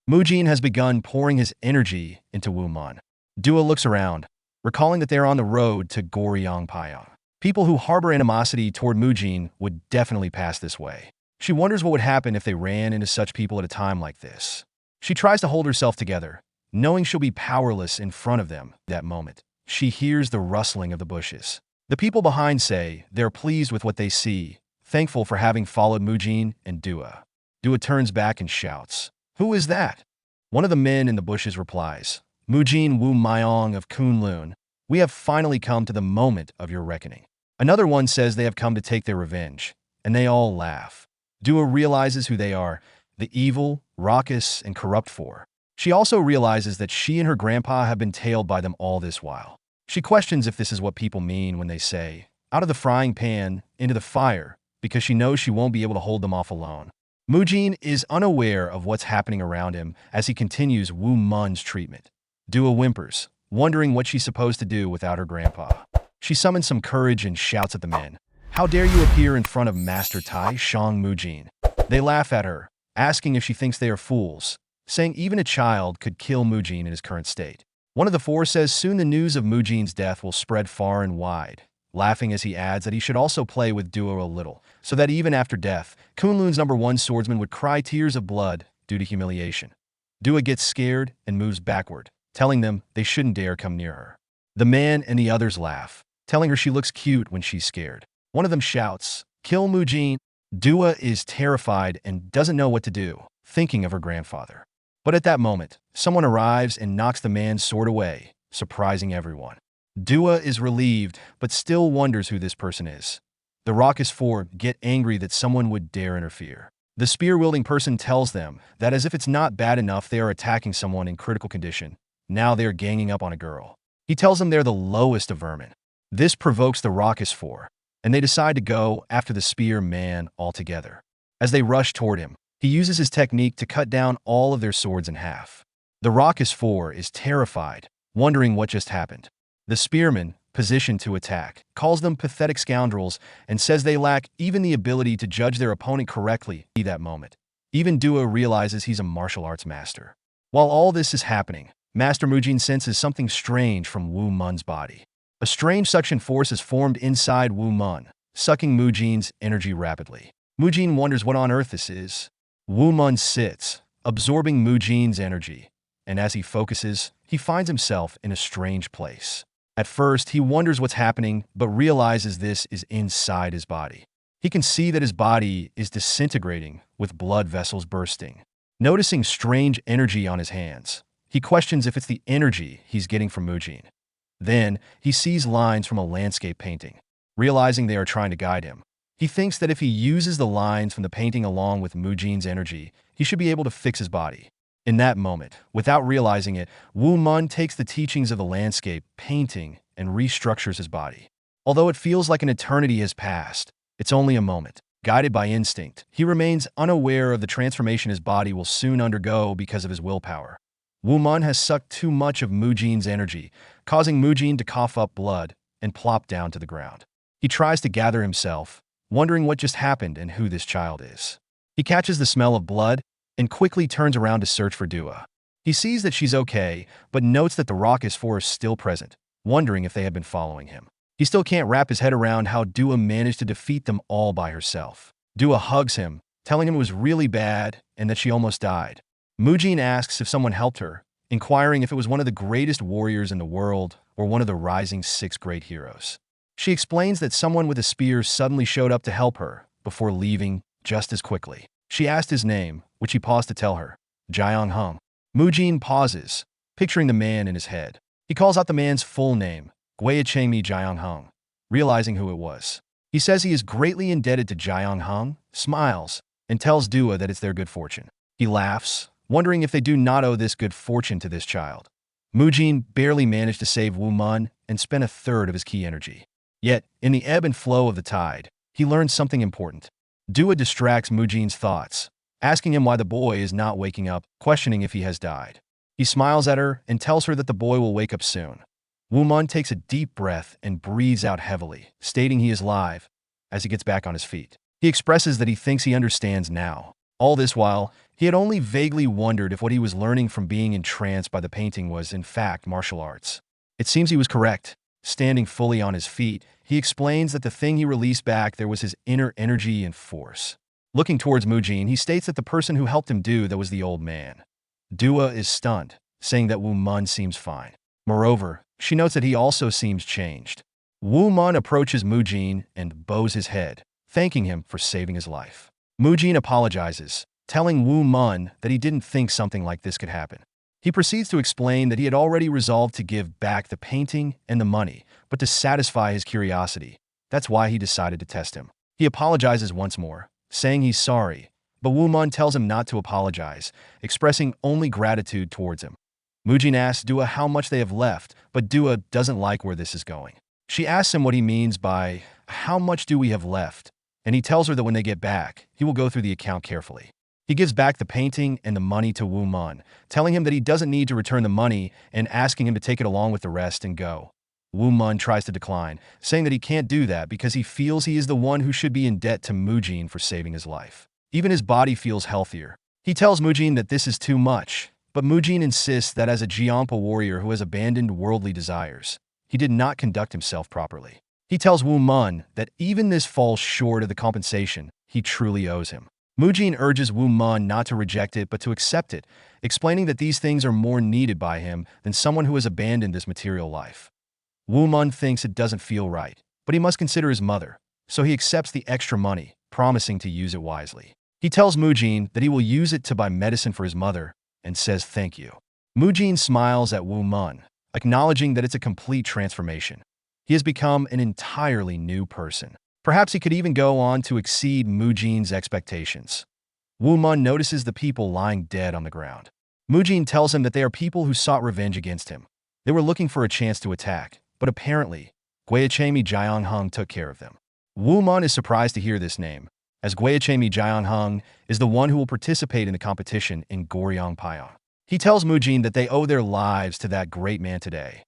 Mujin has begun pouring his energy into Woo Mun. Dua looks around, recalling that they are on the road to Goryongpyeong. People who harbor animosity toward Mujin would definitely pass this way. She wonders what would happen if they ran into such people at a time like this. She tries to hold herself together, knowing she'll be powerless in front of them that moment. she hears the rustling of the bushes. The people behind say they're pleased with what they see, thankful for having followed Mujin and Dua. Dua turns back and shouts, "Who is that?" One of the men in the bushes replies, "Mujin Wu Myong of Kunlun. We have finally come to the moment of your reckoning." Another one says they have come to take their revenge, and they all laugh. Dua realizes who they are, the evil, raucous, and corrupt four. She also realizes that she and her grandpa have been tailed by them all this while. She questions if this is what people mean when they say, "out of the frying pan, into the fire," because she knows she won't be able to hold them off alone. Mujin is unaware of what's happening around him as he continues Woo Mun's treatment. Dua whimpers, wondering what she's supposed to do without her grandpa. She summons some courage and shouts at the men, "How dare you appear in front of Master Tai Shang Mujin?" They laugh at her, asking if she thinks they are fools, saying even a child could kill Mujin in his current state. One of the four says soon the news of Mujin's death will spread far and wide, laughing as he adds that he should also play with Dua a little, so that even after death, Kunlun's #1 swordsman would cry tears of blood due to humiliation. Dua gets scared and moves backward, telling them they shouldn't dare come near her. The man and the others laugh, telling her she looks cute when she's scared. One of them shouts, "Kill Mujin." Dua is terrified and doesn't know what to do, thinking of her grandfather. But at that moment, someone arrives and knocks the man's sword away, surprising everyone. Dua is relieved, but still wonders who this person is. The raucous four get angry that someone would dare interfere. The spear-wielding person tells them that as if it's not bad enough they are attacking someone in critical condition, now they are ganging up on a girl. He tells them they're the lowest of vermin. This provokes the raucous four, and they decide to go after the spear man altogether. As they rush toward him, he uses his technique to cut down all of their swords in half. The raucous four is terrified, wondering what just happened. The spearman, positioned to attack, calls them pathetic scoundrels and says they lack even the ability to judge their opponent correctly at that moment. Even Dua realizes he's a martial arts master. While all this is happening, Master Mujin senses something strange from Woo Mun's body. A strange suction force is formed inside Woo Mun, sucking Mujin's energy rapidly. Mujin wonders what on earth this is. Woo Mun sits, absorbing Mujin's energy, and as he focuses, he finds himself in a strange place. At first, he wonders what's happening, but realizes this is inside his body. He can see that his body is disintegrating, with blood vessels bursting. Noticing strange energy on his hands, he questions if it's the energy he's getting from Mujin. Then, he sees lines from a landscape painting. Realizing they are trying to guide him, he thinks that if he uses the lines from the painting along with Mujin's energy, he should be able to fix his body. In that moment, without realizing it, Woo Mun takes the teachings of the landscape painting and restructures his body. Although it feels like an eternity has passed, it's only a moment. Guided by instinct, he remains unaware of the transformation his body will soon undergo because of his willpower. Woo Mun has sucked too much of Mujin's energy, causing Mujin to cough up blood and plop down to the ground. He tries to gather himself, wondering what just happened and who this child is. He catches the smell of blood and quickly turns around to search for Dua. He sees that she's okay, but notes that the raucous four is still present, wondering if they had been following him. He still can't wrap his head around how Dua managed to defeat them all by herself. Dua hugs him, telling him it was really bad and that she almost died. Mujin asks if someone helped her, inquiring if it was one of the greatest warriors in the world or one of the rising 6 great heroes. She explains that someone with a spear suddenly showed up to help her, before leaving just as quickly. She asked his name, which he paused to tell her, Jiang Hung. Mujin pauses, picturing the man in his head. He calls out the man's full name, Guayachengmi Jiang Hung, realizing who it was. He says he is greatly indebted to Jiang Hung, smiles, and tells Dua that it's their good fortune. He laughs, wondering if they do not owe this good fortune to this child. Mujin barely managed to save Woo Mun and spent a third of his ki energy. Yet, in the ebb and flow of the tide, he learns something important. Dua distracts Mujin's thoughts, asking him why the boy is not waking up, questioning if he has died. He smiles at her and tells her that the boy will wake up soon. Woo Mun takes a deep breath and breathes out heavily, stating he is alive, as he gets back on his feet. He expresses that he thinks he understands now. All this while, he had only vaguely wondered if what he was learning from being entranced by the painting was in fact martial arts. It seems he was correct. Standing fully on his feet, he explains that the thing he released back there was his inner energy and force. Looking towards Mujin, he states that the person who helped him do that was the old man. Dua is stunned, saying that Woo Mun seems fine. Moreover, She notes that he also seems changed. Woo Mun approaches Mujin and bows his head, thanking him for saving his life. Mujin apologizes, telling Woo Mun that he didn't think something like this could happen. He proceeds to explain that he had already resolved to give back the painting and the money, but to satisfy his curiosity, that's why he decided to test him. He apologizes once more, saying he's sorry, but Woo Mun tells him not to apologize, expressing only gratitude towards him. Mujin asks Dua how much they have left, but Dua doesn't like where this is going. She asks him what he means by, "How much do we have left?" And he tells her that when they get back, he will go through the account carefully. He gives back the painting and the money to Woo Mun, telling him that he doesn't need to return the money and asking him to take it along with the rest and go. Woo Mun tries to decline, saying that he can't do that because he feels he is the one who should be in debt to Mujin for saving his life. Even his body feels healthier. He tells Mujin that this is too much, but Mujin insists that as a Jianpa warrior who has abandoned worldly desires, he did not conduct himself properly. He tells Woo Mun that even this falls short of the compensation he truly owes him. Mujin urges Woo Mun not to reject it but to accept it, explaining that these things are more needed by him than someone who has abandoned this material life. Woo Mun thinks it doesn't feel right, but he must consider his mother, so he accepts the extra money, promising to use it wisely. He tells Mujin that he will use it to buy medicine for his mother and says thank you. Mujin smiles at Woo Mun, acknowledging that it's a complete transformation. He has become an entirely new person. Perhaps he could even go on to exceed Mujin's expectations. Woo Mun notices the people lying dead on the ground. Mujin tells him that they are people who sought revenge against him. They were looking for a chance to attack, but apparently, Gwaechemi Jiangheng took care of them. Woo Mun is surprised to hear this name, as Gwaechemi Jiangheng is the one who will participate in the competition in Goryeo Pyong. He tells Mujin that they owe their lives to that great man today.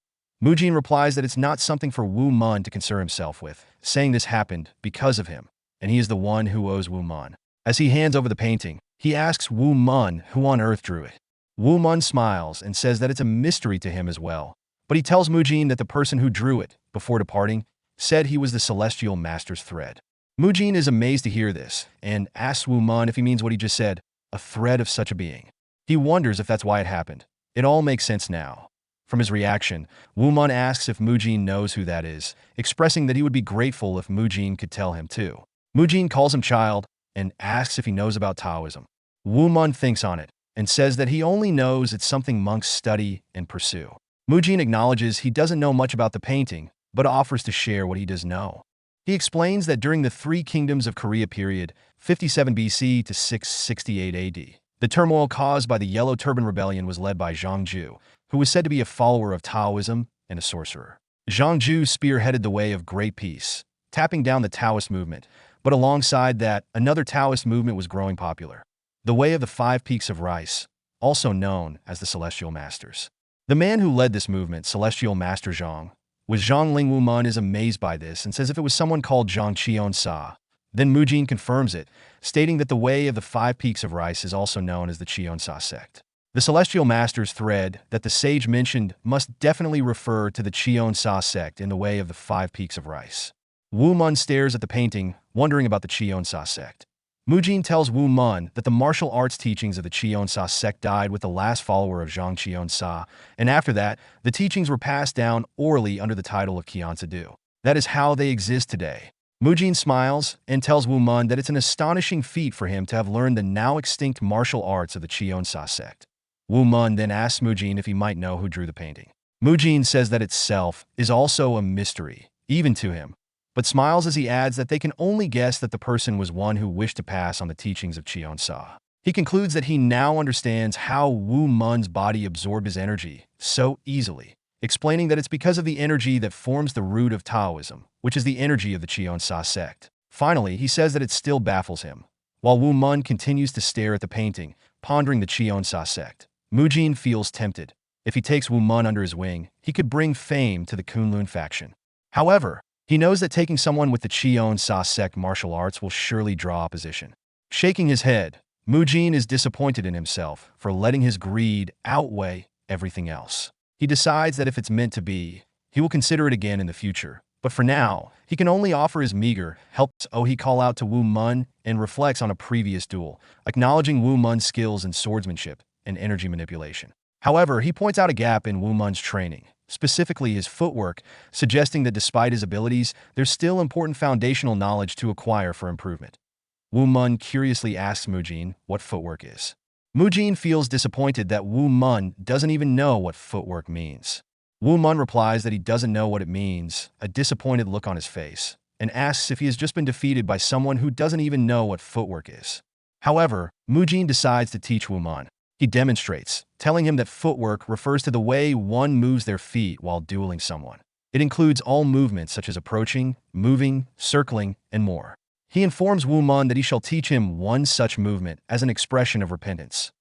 Mujin replies that it's not something for Woo Mun to concern himself with, saying this happened because of him, and he is the one who owes Woo Mun. As he hands over the painting, he asks Woo Mun who on earth drew it. Woo Mun smiles and says that it's a mystery to him as well, but he tells Mujin that the person who drew it, before departing, said he was the Celestial Master's thread. Mujin is amazed to hear this, and asks Woo Mun if he means what he just said, a thread of such a being. He wonders if that's why it happened. It all makes sense now. From his reaction, Woo Mun asks if Mujin knows who that is, expressing that he would be grateful if Mujin could tell him too. Mujin calls him child and asks if he knows about Taoism. Woo Mun thinks on it and says that he only knows it's something monks study and pursue. Mujin acknowledges he doesn't know much about the painting, but offers to share what he does know. He explains that during the Three Kingdoms of Korea period, 57 BC to 668 AD, the turmoil caused by the Yellow Turban Rebellion was led by Zhang Ju, who was said to be a follower of Taoism and a sorcerer. Zhang Ju spearheaded the way of great peace, tapping down the Taoist movement, but alongside that, another Taoist movement was growing popular, the way of the Five Peaks of Rice, also known as the Celestial Masters. The man who led this movement, Celestial Master Zhang, was Zhang Ling. Woo Mun is amazed by this and says if it was someone called Zhang Cheon-sa. Then Mujin confirms it, stating that the way of the Five Peaks of Rice is also known as the Cheon-sa sect. The Celestial Master's thread that the sage mentioned must definitely refer to the Cheon-sa sect in the way of the Five Peaks of Rice. Woo Mun stares at the painting, wondering about the Cheon-sa sect. Mujin tells Woo Mun that the martial arts teachings of the Cheon-sa sect died with the last follower of Zhang Cheon-sa, and after that, the teachings were passed down orally under the title of Kyeonsa-do. That is how they exist today. Mujin smiles and tells Woo Mun that it's an astonishing feat for him to have learned the now extinct martial arts of the Cheon-sa sect. Woo Mun then asks Mujin if he might know who drew the painting. Mujin says that itself is also a mystery, even to him, but smiles as he adds that they can only guess that the person was one who wished to pass on the teachings of Cheon-sa. He concludes that he now understands how Woo Mun's body absorbed his energy so easily, explaining that it's because of the energy that forms the root of Taoism, which is the energy of the Cheon-sa sect. Finally, he says that it still baffles him. While Woo Mun continues to stare at the painting, pondering the Cheon-sa sect, Mujin feels tempted. If he takes Woo Mun under his wing, he could bring fame to the Kunlun faction. However, he knows that taking someone with the Cheon-sa sect martial arts will surely draw opposition. Shaking his head, Mujin is disappointed in himself for letting his greed outweigh everything else. He decides that if it's meant to be, he will consider it again in the future. But for now, he can only offer his meager help. He call out to Woo Mun and reflects on a previous duel, acknowledging Woo Mun's skills in swordsmanship and energy manipulation. However, he points out a gap in Woo Mun's training, specifically his footwork, suggesting that despite his abilities, there's still important foundational knowledge to acquire for improvement. Woo Mun curiously asks Mujin what footwork is. Mujin feels disappointed that Woo Mun doesn't even know what footwork means. Woo Mun replies that he doesn't know what it means, a disappointed look on his face, and asks if he has just been defeated by someone who doesn't even know what footwork is. However, Mujin decides to teach Woo Mun. He demonstrates, telling him that footwork refers to the way one moves their feet while dueling someone. It includes all movements such as approaching, moving, circling, and more. He informs Woo Mun that he shall teach him one such movement as an expression of repentance.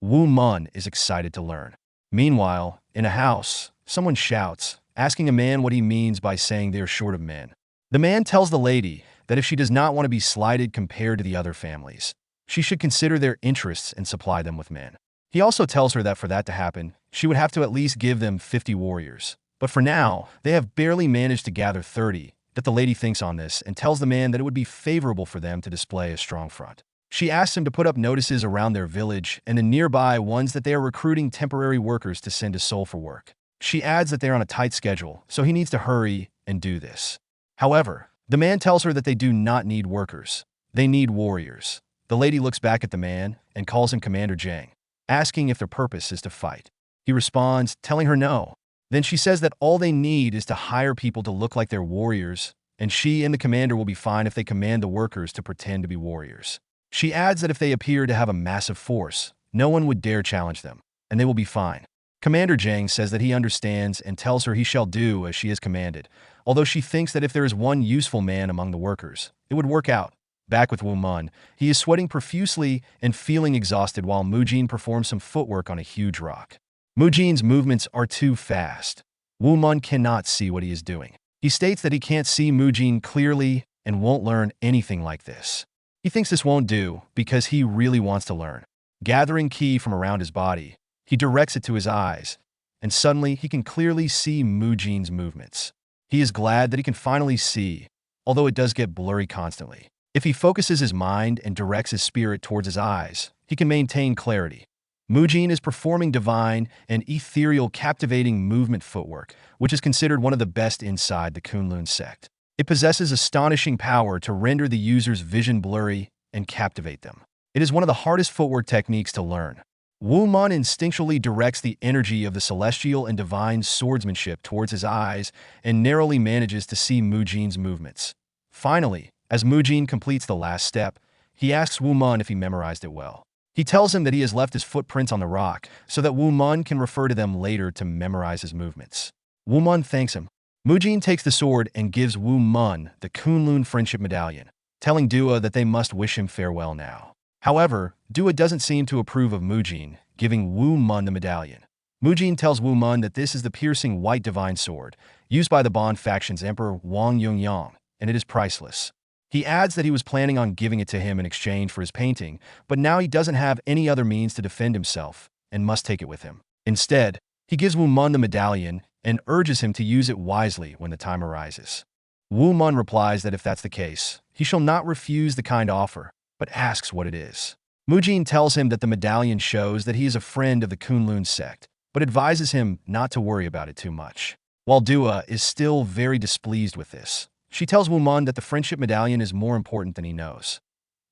Woo Mun is excited to learn. Meanwhile, in a house, someone shouts, asking a man what he means by saying they are short of men. The man tells the lady that if she does not want to be slighted compared to the other families, she should consider their interests and supply them with men. He also tells her that for that to happen, she would have to at least give them 50 warriors. But for now, they have barely managed to gather 30, that the lady thinks on this and tells the man that it would be favorable for them to display a strong front. She asks him to put up notices around their village and the nearby ones that they are recruiting temporary workers to send to Seoul for work. She adds that they're on a tight schedule, so he needs to hurry and do this. However, the man tells her that they do not need workers. They need warriors. The lady looks back at the man and calls him Commander Jang, asking if their purpose is to fight. He responds, telling her no. Then she says that all they need is to hire people to look like they're warriors, and she and the commander will be fine if they command the workers to pretend to be warriors. She adds that if they appear to have a massive force, no one would dare challenge them, and they will be fine. Commander Jang says that he understands and tells her he shall do as she has commanded, although she thinks that if there is one useful man among the workers, it would work out. Back with Woo Mun, he is sweating profusely and feeling exhausted while Mujin performs some footwork on a huge rock. Mujin's movements are too fast. Woo Mun cannot see what he is doing. He states that he can't see Mujin clearly and won't learn anything like this. He thinks this won't do because he really wants to learn. Gathering ki from around his body, he directs it to his eyes, and suddenly he can clearly see Mujin's movements. He is glad that he can finally see, although it does get blurry constantly. If he focuses his mind and directs his spirit towards his eyes, he can maintain clarity. Mujin is performing divine and ethereal captivating movement footwork, which is considered one of the best inside the Kunlun sect. It possesses astonishing power to render the user's vision blurry and captivate them. It is one of the hardest footwork techniques to learn. Woo Mun instinctually directs the energy of the celestial and divine swordsmanship towards his eyes and narrowly manages to see Mujin's movements. Finally, as Mujin completes the last step, he asks Woo Mun if he memorized it well. He tells him that he has left his footprints on the rock so that Woo Mun can refer to them later to memorize his movements. Woo Mun thanks him. Mujin takes the sword and gives Woo Mun the Kunlun Friendship Medallion, telling Dua that they must wish him farewell now. However, Dua doesn't seem to approve of Mujin, giving Woo Mun the medallion. Mujin tells Woo Mun that this is the piercing white divine sword, used by the Bond faction's Emperor Wang Yongyang, and it is priceless. He adds that he was planning on giving it to him in exchange for his painting, but now he doesn't have any other means to defend himself and must take it with him. Instead, he gives Woo Mun the medallion and urges him to use it wisely when the time arises. Woo Mun replies that if that's the case, he shall not refuse the kind offer, but asks what it is. Mujin tells him that the medallion shows that he is a friend of the Kunlun sect, but advises him not to worry about it too much. While Dua is still very displeased with this, she tells Woo Mun that the friendship medallion is more important than he knows.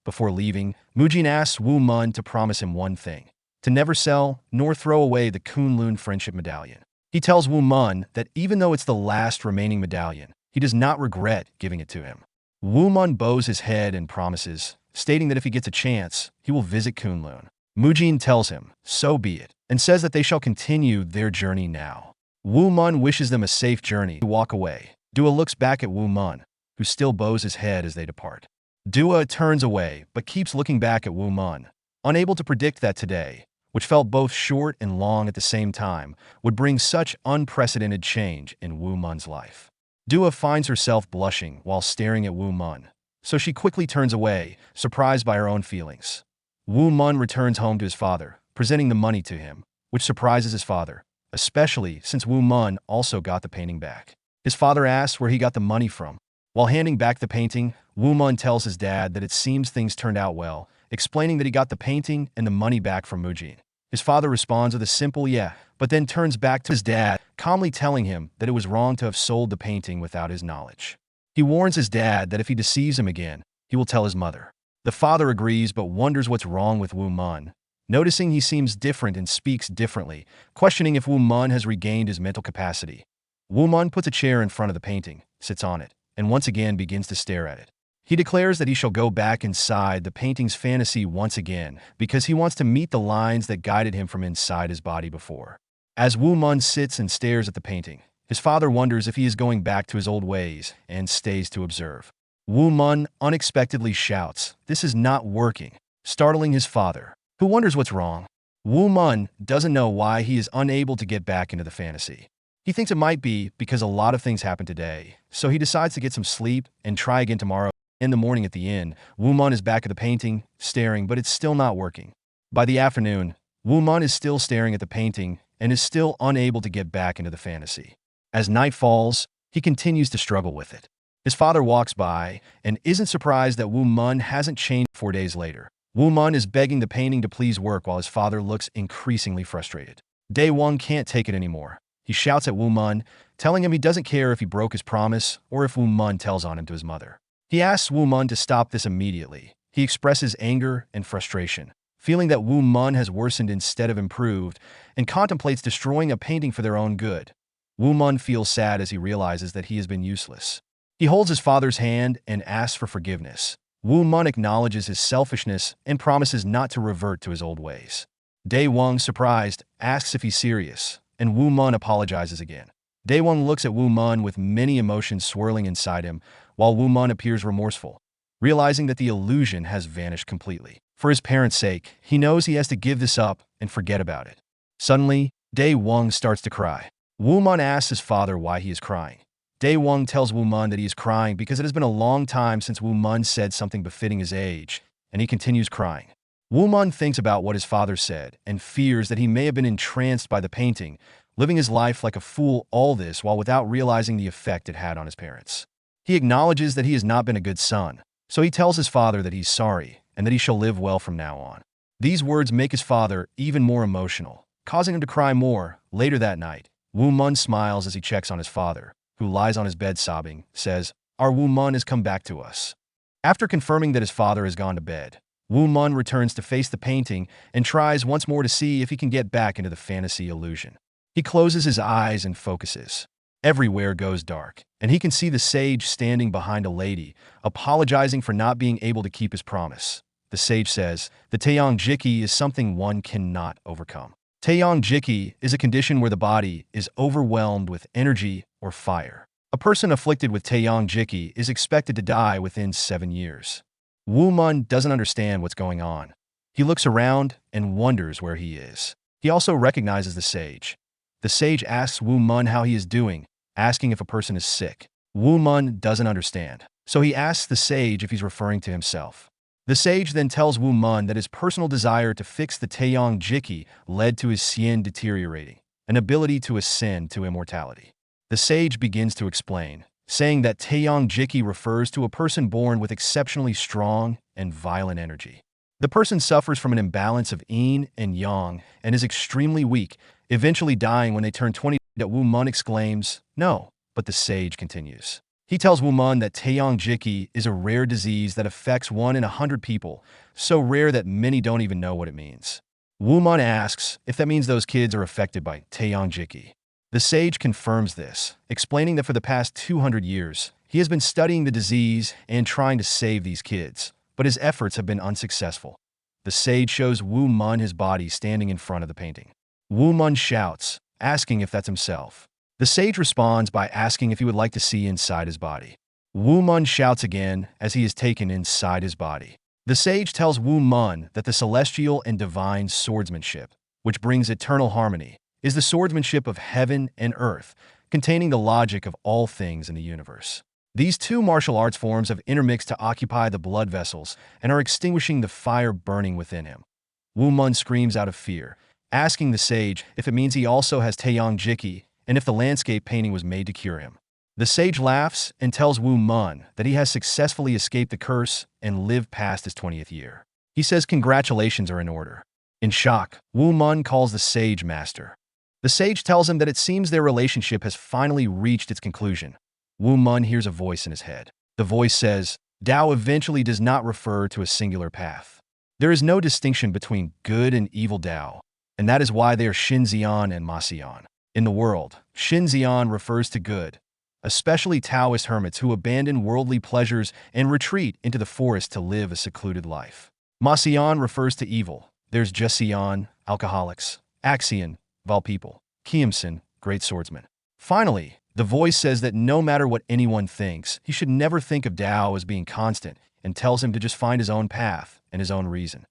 Before leaving, Mujin asks Woo Mun to promise him one thing: to never sell nor throw away the Kunlun friendship medallion. He tells Woo Mun that even though it's the last remaining medallion, he does not regret giving it to him. Woo Mun bows his head and promises, stating that if he gets a chance, he will visit Kunlun. Mujin tells him, so be it, and says that they shall continue their journey now. Woo Mun wishes them a safe journey to walk away. Dua looks back at Woo Mun, who still bows his head as they depart. Dua turns away, but keeps looking back at Woo Mun, unable to predict that today, which felt both short and long at the same time, would bring such unprecedented change in Woo Mun's life. Dua finds herself blushing while staring at Woo Mun, so she quickly turns away, surprised by her own feelings. Woo Mun returns home to his father, presenting the money to him, which surprises his father, especially since Woo Mun also got the painting back. His father asks where he got the money from. While handing back the painting, Woo Mun tells his dad that it seems things turned out well, explaining that he got the painting and the money back from Mujin. His father responds with a simple yeah, but then turns back to his dad, calmly telling him that it was wrong to have sold the painting without his knowledge. He warns his dad that if he deceives him again, he will tell his mother. The father agrees but wonders what's wrong with Woo Mun, noticing he seems different and speaks differently, questioning if Woo Mun has regained his mental capacity. Woo Mun puts a chair in front of the painting, sits on it, and once again begins to stare at it. He declares that he shall go back inside the painting's fantasy once again because he wants to meet the lines that guided him from inside his body before. As Woo Mun sits and stares at the painting, his father wonders if he is going back to his old ways and stays to observe. Woo Mun unexpectedly shouts, "This is not working," startling his father, who wonders what's wrong. Woo Mun doesn't know why he is unable to get back into the fantasy. He thinks it might be because a lot of things happened today, so he decides to get some sleep and try again tomorrow. In the morning at the inn, Woo Mun is back at the painting, staring, but it's still not working. By the afternoon, Woo Mun is still staring at the painting and is still unable to get back into the fantasy. As night falls, he continues to struggle with it. His father walks by and isn't surprised that Woo Mun hasn't changed. 4 days later, Woo Mun is begging the painting to please work while his father looks increasingly frustrated. Dae-won can't take it anymore. He shouts at Woo Mun, telling him he doesn't care if he broke his promise or if Woo Mun tells on him to his mother. He asks Woo Mun to stop this immediately. He expresses anger and frustration, feeling that Woo Mun has worsened instead of improved, and contemplates destroying a painting for their own good. Woo Mun feels sad as he realizes that he has been useless. He holds his father's hand and asks for forgiveness. Woo Mun acknowledges his selfishness and promises not to revert to his old ways. Dae-won, surprised, asks if he's serious, and Woo Mun apologizes again. Dae-won looks at Woo Mun with many emotions swirling inside him, while Woo Mun appears remorseful, realizing that the illusion has vanished completely. For his parents' sake, he knows he has to give this up and forget about it. Suddenly, Dae-won starts to cry. Woo Mun asks his father why he is crying. Dae-won tells Woo Mun that he is crying because it has been a long time since Woo Mun said something befitting his age, and he continues crying. Woo Mun thinks about what his father said and fears that he may have been entranced by the painting, living his life like a fool, all this while without realizing the effect it had on his parents. He acknowledges that he has not been a good son, so he tells his father that he's sorry and that he shall live well from now on. These words make his father even more emotional, causing him to cry more. Later that night, Woo Mun smiles as he checks on his father, who lies on his bed sobbing, says, "Our Woo Mun has come back to us." After confirming that his father has gone to bed, Woo Mun returns to face the painting and tries once more to see if he can get back into the fantasy illusion. He closes his eyes and focuses. Everywhere goes dark, and he can see the sage standing behind a lady, apologizing for not being able to keep his promise. The sage says, "The Taeyong-jiki is something one cannot overcome." Taeyong-jiki is a condition where the body is overwhelmed with energy or fire. A person afflicted with Taeyong-jiki is expected to die within 7 years. Woo Mun doesn't understand what's going on. He looks around and wonders where he is. He also recognizes the sage. The sage asks Woo Mun how he is doing, asking if a person is sick. Woo Mun doesn't understand, so he asks the sage if he's referring to himself. The sage then tells Woo Mun that his personal desire to fix the Taeyong-jiki led to his Xian deteriorating, an ability to ascend to immortality. The sage begins to explain, saying that Taeyong-jiki refers to a person born with exceptionally strong and violent energy. The person suffers from an imbalance of yin and yang and is extremely weak, eventually dying when they turn 20. That Woo Mun exclaims, "No," but the sage continues. He tells Woo Mun that Taeyong-jiki is a rare disease that affects 1 in 100 people, so rare that many don't even know what it means. Woo Mun asks if that means those kids are affected by Taeyong-jiki. The sage confirms this, explaining that for the past 200 years, he has been studying the disease and trying to save these kids, but his efforts have been unsuccessful. The sage shows Woo Mun his body standing in front of the painting. Woo Mun shouts, asking if that's himself. The sage responds by asking if he would like to see inside his body. Woo Mun shouts again as he is taken inside his body. The sage tells Woo Mun that the celestial and divine swordsmanship, which brings eternal harmony, is the swordsmanship of heaven and earth, containing the logic of all things in the universe. These two martial arts forms have intermixed to occupy the blood vessels and are extinguishing the fire burning within him. Woo Mun screams out of fear, asking the sage if it means he also has Taeyong-jiki and if the landscape painting was made to cure him. The sage laughs and tells Woo Mun that he has successfully escaped the curse and lived past his 20th year. He says congratulations are in order. In shock, Woo Mun calls the sage master. The sage tells him that it seems their relationship has finally reached its conclusion. Woo Mun hears a voice in his head. The voice says, Tao eventually does not refer to a singular path. There is no distinction between good and evil Tao, and that is why they are Shinzian and Masian. In the world, Shinzian refers to good, especially Taoist hermits who abandon worldly pleasures and retreat into the forest to live a secluded life. Masian refers to evil. There's Jesian, alcoholics, Axian, Val people, Kiamson, great swordsman. Finally, the voice says that no matter what anyone thinks, he should never think of Tao as being constant and tells him to just find his own path and his own reason.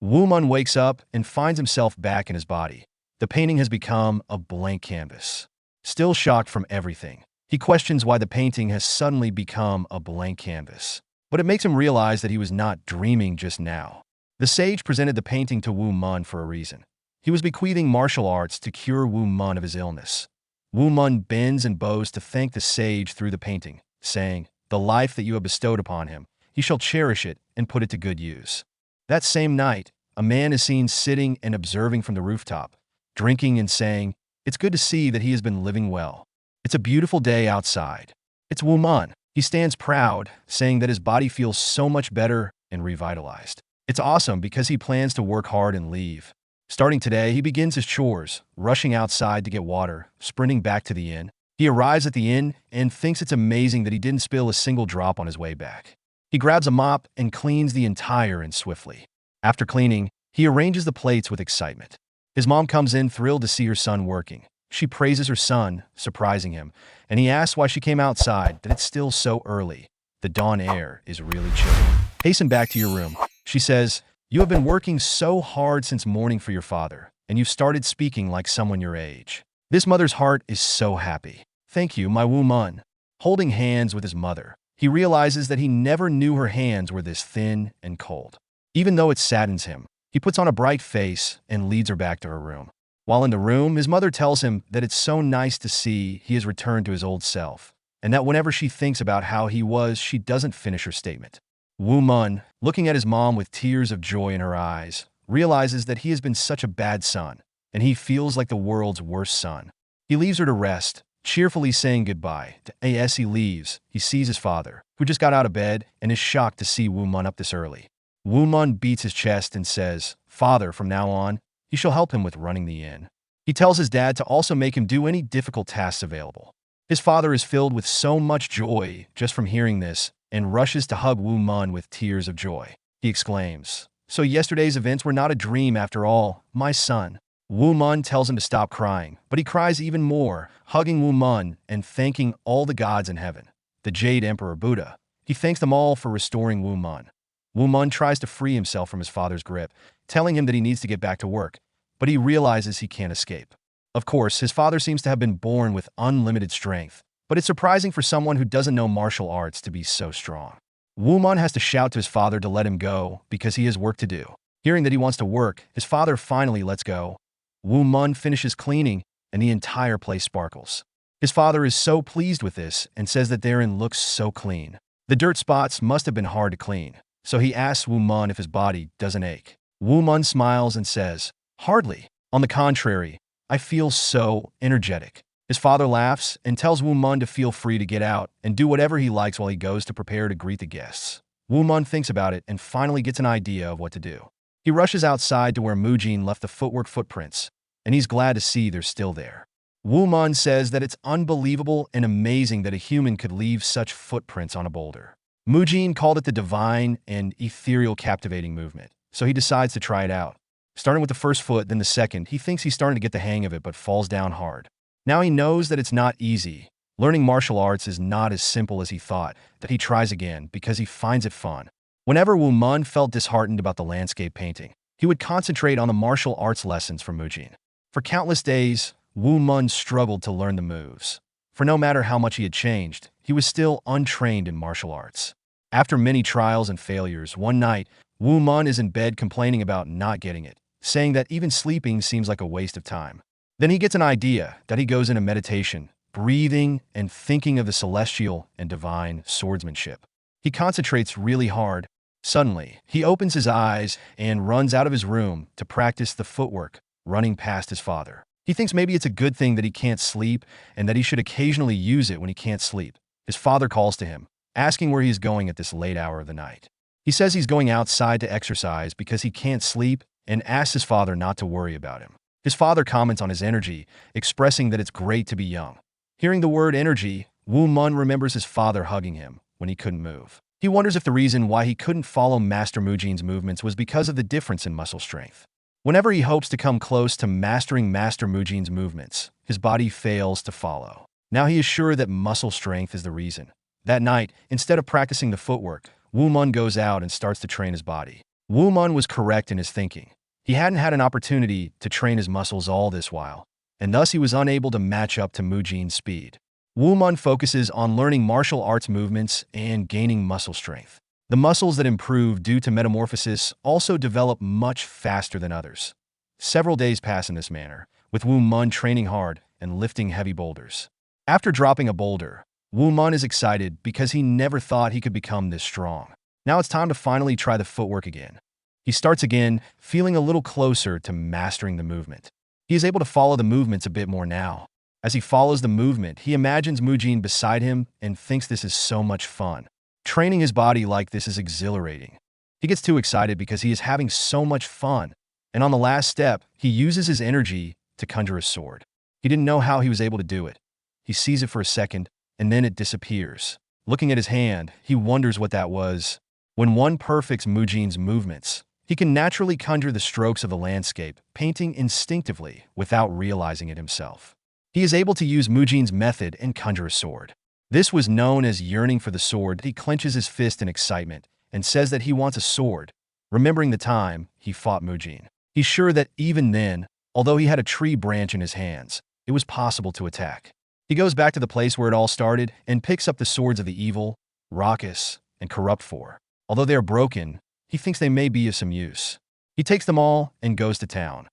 Woo Mun wakes up and finds himself back in his body. The painting has become a blank canvas. Still shocked from everything, he questions why the painting has suddenly become a blank canvas. But it makes him realize that he was not dreaming just now. The sage presented the painting to Woo Mun for a reason. He was bequeathing martial arts to cure Woo Mun of his illness. Woo Mun bends and bows to thank the sage through the painting, saying, The life that you have bestowed upon him, he shall cherish it and put it to good use. That same night, a man is seen sitting and observing from the rooftop, drinking and saying, It's good to see that he has been living well. It's a beautiful day outside. It's Woo Mun. He stands proud, saying that his body feels so much better and revitalized. It's awesome because he plans to work hard and leave. Starting today, he begins his chores, rushing outside to get water, sprinting back to the inn. He arrives at the inn and thinks it's amazing that he didn't spill a single drop on his way back. He grabs a mop and cleans the entire inn swiftly. After cleaning, he arranges the plates with excitement. His mom comes in thrilled to see her son working. She praises her son, surprising him, and he asks why she came outside, that it's still so early. The dawn air is really chilly. Hasten back to your room. She says, You have been working so hard since morning for your father, and you've started speaking like someone your age. This mother's heart is so happy. Thank you, my Woo Mun. Holding hands with his mother, he realizes that he never knew her hands were this thin and cold. Even though it saddens him, he puts on a bright face and leads her back to her room. While in the room, his mother tells him that it's so nice to see he has returned to his old self, and that whenever she thinks about how he was, she doesn't finish her statement. Woo Mun, looking at his mom with tears of joy in her eyes, realizes that he has been such a bad son, and he feels like the world's worst son. He leaves her to rest, cheerfully saying goodbye. As he leaves, he sees his father, who just got out of bed and is shocked to see Woo Mun up this early. Woo Mun beats his chest and says, Father, from now on, he shall help him with running the inn. He tells his dad to also make him do any difficult tasks available. His father is filled with so much joy just from hearing this and rushes to hug Woo Mun with tears of joy. He exclaims, So yesterday's events were not a dream after all, my son. Woo Mun tells him to stop crying, but he cries even more, hugging Woo Mun and thanking all the gods in heaven. The Jade Emperor Buddha. He thanks them all for restoring Woo Mun. Woo Mun tries to free himself from his father's grip, telling him that he needs to get back to work, but he realizes he can't escape. Of course, his father seems to have been born with unlimited strength, but it's surprising for someone who doesn't know martial arts to be so strong. Woo Mun has to shout to his father to let him go because he has work to do. Hearing that he wants to work, his father finally lets go. Woo Mun finishes cleaning, and the entire place sparkles. His father is so pleased with this and says that their inn looks so clean. The dirt spots must have been hard to clean, so he asks Woo Mun if his body doesn't ache. Woo Mun smiles and says, Hardly. On the contrary, I feel so energetic. His father laughs and tells Woo Mun to feel free to get out and do whatever he likes while he goes to prepare to greet the guests. Woo Mun thinks about it and finally gets an idea of what to do. He rushes outside to where Mujin left the footwork footprints, and he's glad to see they're still there. Woo Mun says that it's unbelievable and amazing that a human could leave such footprints on a boulder. Mujin called it the divine and ethereal captivating movement, so he decides to try it out. Starting with the first foot, then the second, he thinks he's starting to get the hang of it but falls down hard. Now he knows that it's not easy. Learning martial arts is not as simple as he thought, that he tries again because he finds it fun. Whenever Woo Mun felt disheartened about the landscape painting, he would concentrate on the martial arts lessons from Mujin. For countless days, Woo Mun struggled to learn the moves. For no matter how much he had changed, he was still untrained in martial arts. After many trials and failures, one night, Woo Mun is in bed complaining about not getting it, saying that even sleeping seems like a waste of time. Then he gets an idea that he goes into meditation, breathing and thinking of the celestial and divine swordsmanship. He concentrates really hard, Suddenly, he opens his eyes and runs out of his room to practice the footwork, running past his father. He thinks maybe it's a good thing that he can't sleep and that he should occasionally use it when he can't sleep. His father calls to him, asking where he is going at this late hour of the night. He says he's going outside to exercise because he can't sleep and asks his father not to worry about him. His father comments on his energy, expressing that it's great to be young. Hearing the word energy, Woo Mun remembers his father hugging him when he couldn't move. He wonders if the reason why he couldn't follow Master Mujin's movements was because of the difference in muscle strength. Whenever he hopes to come close to mastering Master Mujin's movements, his body fails to follow. Now he is sure that muscle strength is the reason. That night, instead of practicing the footwork, Woo Mun goes out and starts to train his body. Woo Mun was correct in his thinking. He hadn't had an opportunity to train his muscles all this while, and thus he was unable to match up to Mujin's speed. Woo Mun focuses on learning martial arts movements and gaining muscle strength. The muscles that improve due to metamorphosis also develop much faster than others. Several days pass in this manner, with Woo Mun training hard and lifting heavy boulders. After dropping a boulder, Woo Mun is excited because he never thought he could become this strong. Now it's time to finally try the footwork again. He starts again, feeling a little closer to mastering the movement. He is able to follow the movements a bit more now. As he follows the movement, he imagines Mujin beside him and thinks this is so much fun. Training his body like this is exhilarating. He gets too excited because he is having so much fun, and on the last step, he uses his energy to conjure a sword. He didn't know how he was able to do it. He sees it for a second, and then it disappears. Looking at his hand, he wonders what that was. When one perfects Mujin's movements, he can naturally conjure the strokes of the landscape, painting instinctively without realizing it himself. He is able to use Mujin's method and conjure a sword. This was known as yearning for the sword. He clenches his fist in excitement and says that he wants a sword, remembering the time he fought Mujin. He's sure that even then, although he had a tree branch in his hands, it was possible to attack. He goes back to the place where it all started and picks up the swords of the evil, raucous, and corrupt four. Although they are broken, he thinks they may be of some use. He takes them all and goes to town.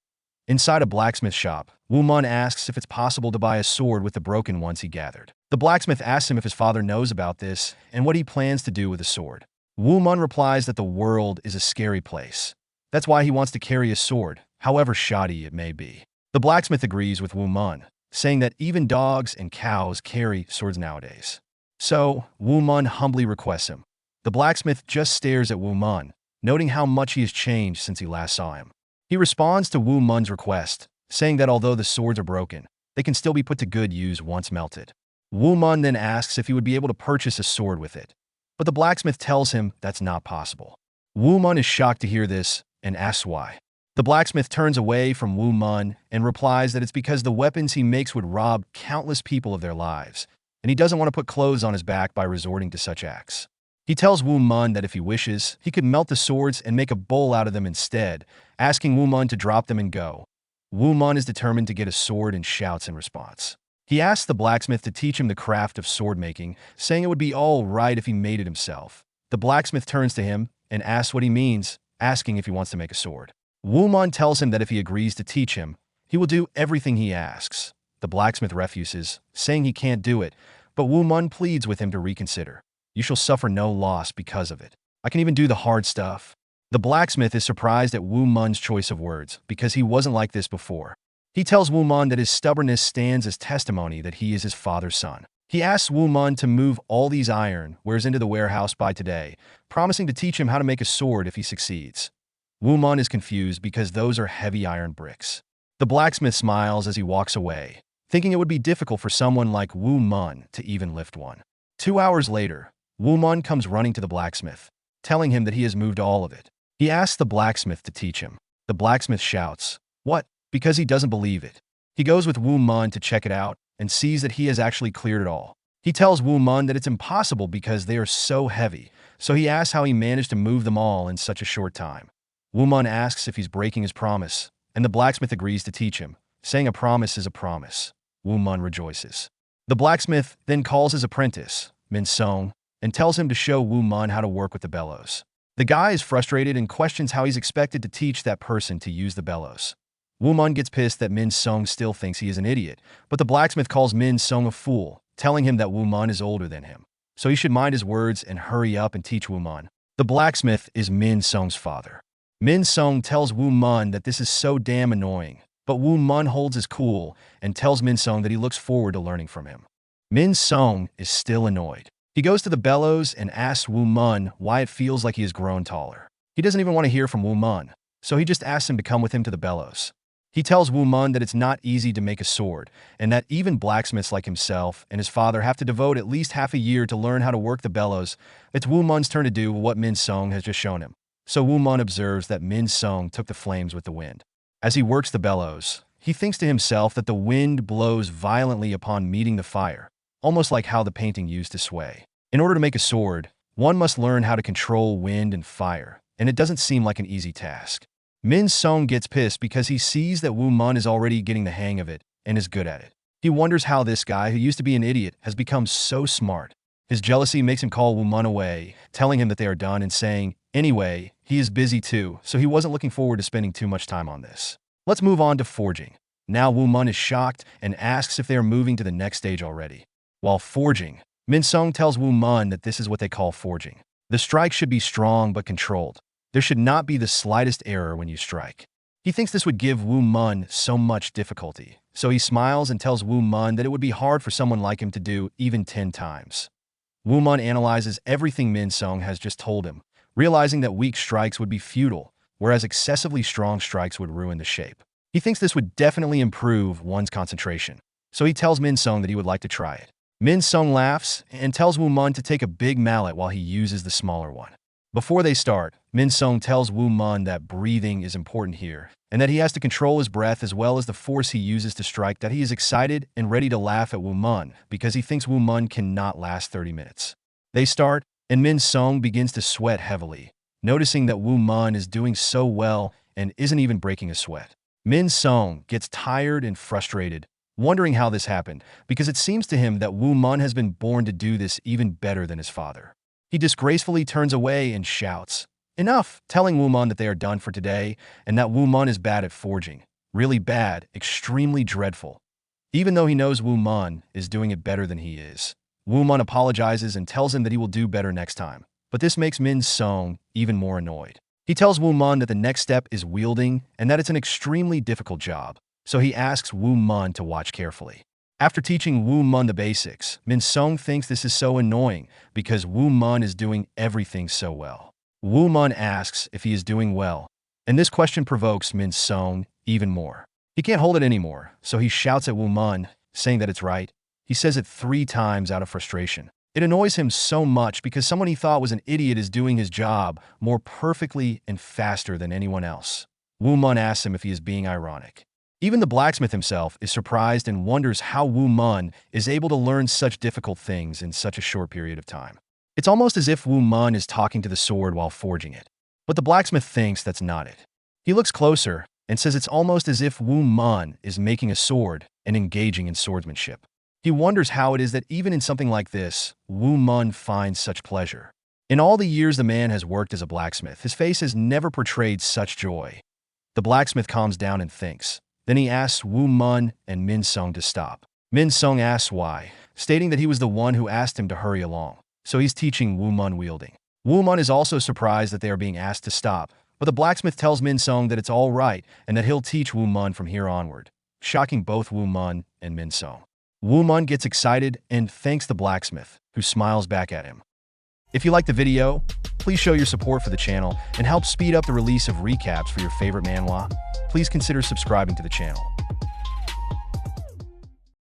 Inside a blacksmith shop, Woo Mun asks if it's possible to buy a sword with the broken ones he gathered. The blacksmith asks him if his father knows about this and what he plans to do with the sword. Woo Mun replies that the world is a scary place. That's why he wants to carry a sword, however shoddy it may be. The blacksmith agrees with Woo Mun, saying that even dogs and cows carry swords nowadays. So, Woo Mun humbly requests him. The blacksmith just stares at Woo Mun, noting how much he has changed since he last saw him. He responds to Woo Mun's request, saying that although the swords are broken, they can still be put to good use once melted. Woo Mun then asks if he would be able to purchase a sword with it, but the blacksmith tells him that's not possible. Woo Mun is shocked to hear this and asks why. The blacksmith turns away from Woo Mun and replies that it's because the weapons he makes would rob countless people of their lives, and he doesn't want to put clothes on his back by resorting to such acts. He tells Woo Mun that if he wishes, he could melt the swords and make a bowl out of them instead, asking Woo Mun to drop them and go. Woo Mun is determined to get a sword and shouts in response. He asks the blacksmith to teach him the craft of sword making, saying it would be all right if he made it himself. The blacksmith turns to him and asks what he means, asking if he wants to make a sword. Woo Mun tells him that if he agrees to teach him, he will do everything he asks. The blacksmith refuses, saying he can't do it, but Woo Mun pleads with him to reconsider. You shall suffer no loss because of it. I can even do the hard stuff. The blacksmith is surprised at Woo Mun's choice of words because he wasn't like this before. He tells Woo Mun that his stubbornness stands as testimony that he is his father's son. He asks Woo Mun to move all these iron wares into the warehouse by today, promising to teach him how to make a sword if he succeeds. Woo Mun is confused because those are heavy iron bricks. The blacksmith smiles as he walks away, thinking it would be difficult for someone like Woo Mun to even lift one. 2 hours later, Woo Mun comes running to the blacksmith, telling him that he has moved all of it. He asks the blacksmith to teach him. The blacksmith shouts, "What?" because he doesn't believe it. He goes with Woo Mun to check it out and sees that he has actually cleared it all. He tells Woo Mun that it's impossible because they are so heavy, so he asks how he managed to move them all in such a short time. Woo Mun asks if he's breaking his promise, and the blacksmith agrees to teach him, saying a promise is a promise. Woo Mun rejoices. The blacksmith then calls his apprentice, Min Song, and tells him to show Woo Mun how to work with the bellows. The guy is frustrated and questions how he's expected to teach that person to use the bellows. Woo Mun gets pissed that Min Song still thinks he is an idiot, but the blacksmith calls Min Song a fool, telling him that Woo Mun is older than him, so he should mind his words and hurry up and teach Woo Mun. The blacksmith is Min Sung's father. Min Sung tells Woo Mun that this is so damn annoying, but Woo Mun holds his cool and tells Min Sung that he looks forward to learning from him. Min Sung is still annoyed. He goes to the bellows and asks Woo Mun why it feels like he has grown taller. He doesn't even want to hear from Woo Mun, so he just asks him to come with him to the bellows. He tells Woo Mun that it's not easy to make a sword, and that even blacksmiths like himself and his father have to devote at least half a year to learn how to work the bellows. It's Woo Mun's turn to do what Min Sung has just shown him. So Woo Mun observes that Min Sung took the flames with the wind. As he works the bellows, he thinks to himself that the wind blows violently upon meeting the fire, almost like how the painting used to sway. In order to make a sword, one must learn how to control wind and fire, and it doesn't seem like an easy task. Min Sung gets pissed because he sees that Woo Mun is already getting the hang of it and is good at it. He wonders how this guy, who used to be an idiot, has become so smart. His jealousy makes him call Woo Mun away, telling him that they are done and saying, anyway, he is busy too, so he wasn't looking forward to spending too much time on this. Let's move on to forging. Now Woo Mun is shocked and asks if they are moving to the next stage already. While forging, Min Sung tells Woo Mun that this is what they call forging. The strike should be strong but controlled. There should not be the slightest error when you strike. He thinks this would give Woo Mun so much difficulty, so he smiles and tells Woo Mun that it would be hard for someone like him to do even 10 times. Woo Mun analyzes everything Min Sung has just told him, realizing that weak strikes would be futile, whereas excessively strong strikes would ruin the shape. He thinks this would definitely improve one's concentration, so he tells Min Sung that he would like to try it. Min Sung laughs and tells Woo Mun to take a big mallet while he uses the smaller one. Before they start, Min Sung tells Woo Mun that breathing is important here, and that he has to control his breath as well as the force he uses to strike, that he is excited and ready to laugh at Woo Mun because he thinks Woo Mun cannot last 30 minutes. They start, and Min Sung begins to sweat heavily, noticing that Woo Mun is doing so well and isn't even breaking a sweat. Min Sung gets tired and frustrated, wondering how this happened, because it seems to him that Woo Mun has been born to do this even better than his father. He disgracefully turns away and shouts, "Enough!" telling Woo Mun that they are done for today and that Woo Mun is bad at forging. Really bad, extremely dreadful. Even though he knows Woo Mun is doing it better than he is. Woo Mun apologizes and tells him that he will do better next time, but this makes Min Sung even more annoyed. He tells Woo Mun that the next step is wielding and that it's an extremely difficult job, so he asks Woo Mun to watch carefully. After teaching Woo Mun the basics, Min Sung thinks this is so annoying because Woo Mun is doing everything so well. Woo Mun asks if he is doing well, and this question provokes Min Sung even more. He can't hold it anymore, so he shouts at Woo Mun, saying that it's right. He says it 3 times out of frustration. It annoys him so much because someone he thought was an idiot is doing his job more perfectly and faster than anyone else. Woo Mun asks him if he is being ironic. Even the blacksmith himself is surprised and wonders how Woo Mun is able to learn such difficult things in such a short period of time. It's almost as if Woo Mun is talking to the sword while forging it. But the blacksmith thinks that's not it. He looks closer and says it's almost as if Woo Mun is making a sword and engaging in swordsmanship. He wonders how it is that even in something like this, Woo Mun finds such pleasure. In all the years the man has worked as a blacksmith, his face has never portrayed such joy. The blacksmith calms down and thinks. Then he asks Woo Mun and Min Sung to stop. Min Sung asks why, stating that he was the one who asked him to hurry along, so he's teaching Woo Mun wielding. Woo Mun is also surprised that they are being asked to stop, but the blacksmith tells Min Sung that it's all right and that he'll teach Woo Mun from here onward, shocking both Woo Mun and Min Sung. Woo Mun gets excited and thanks the blacksmith, who smiles back at him. If you liked the video, please show your support for the channel and help speed up the release of recaps for your favorite manhwa. Please consider subscribing to the channel.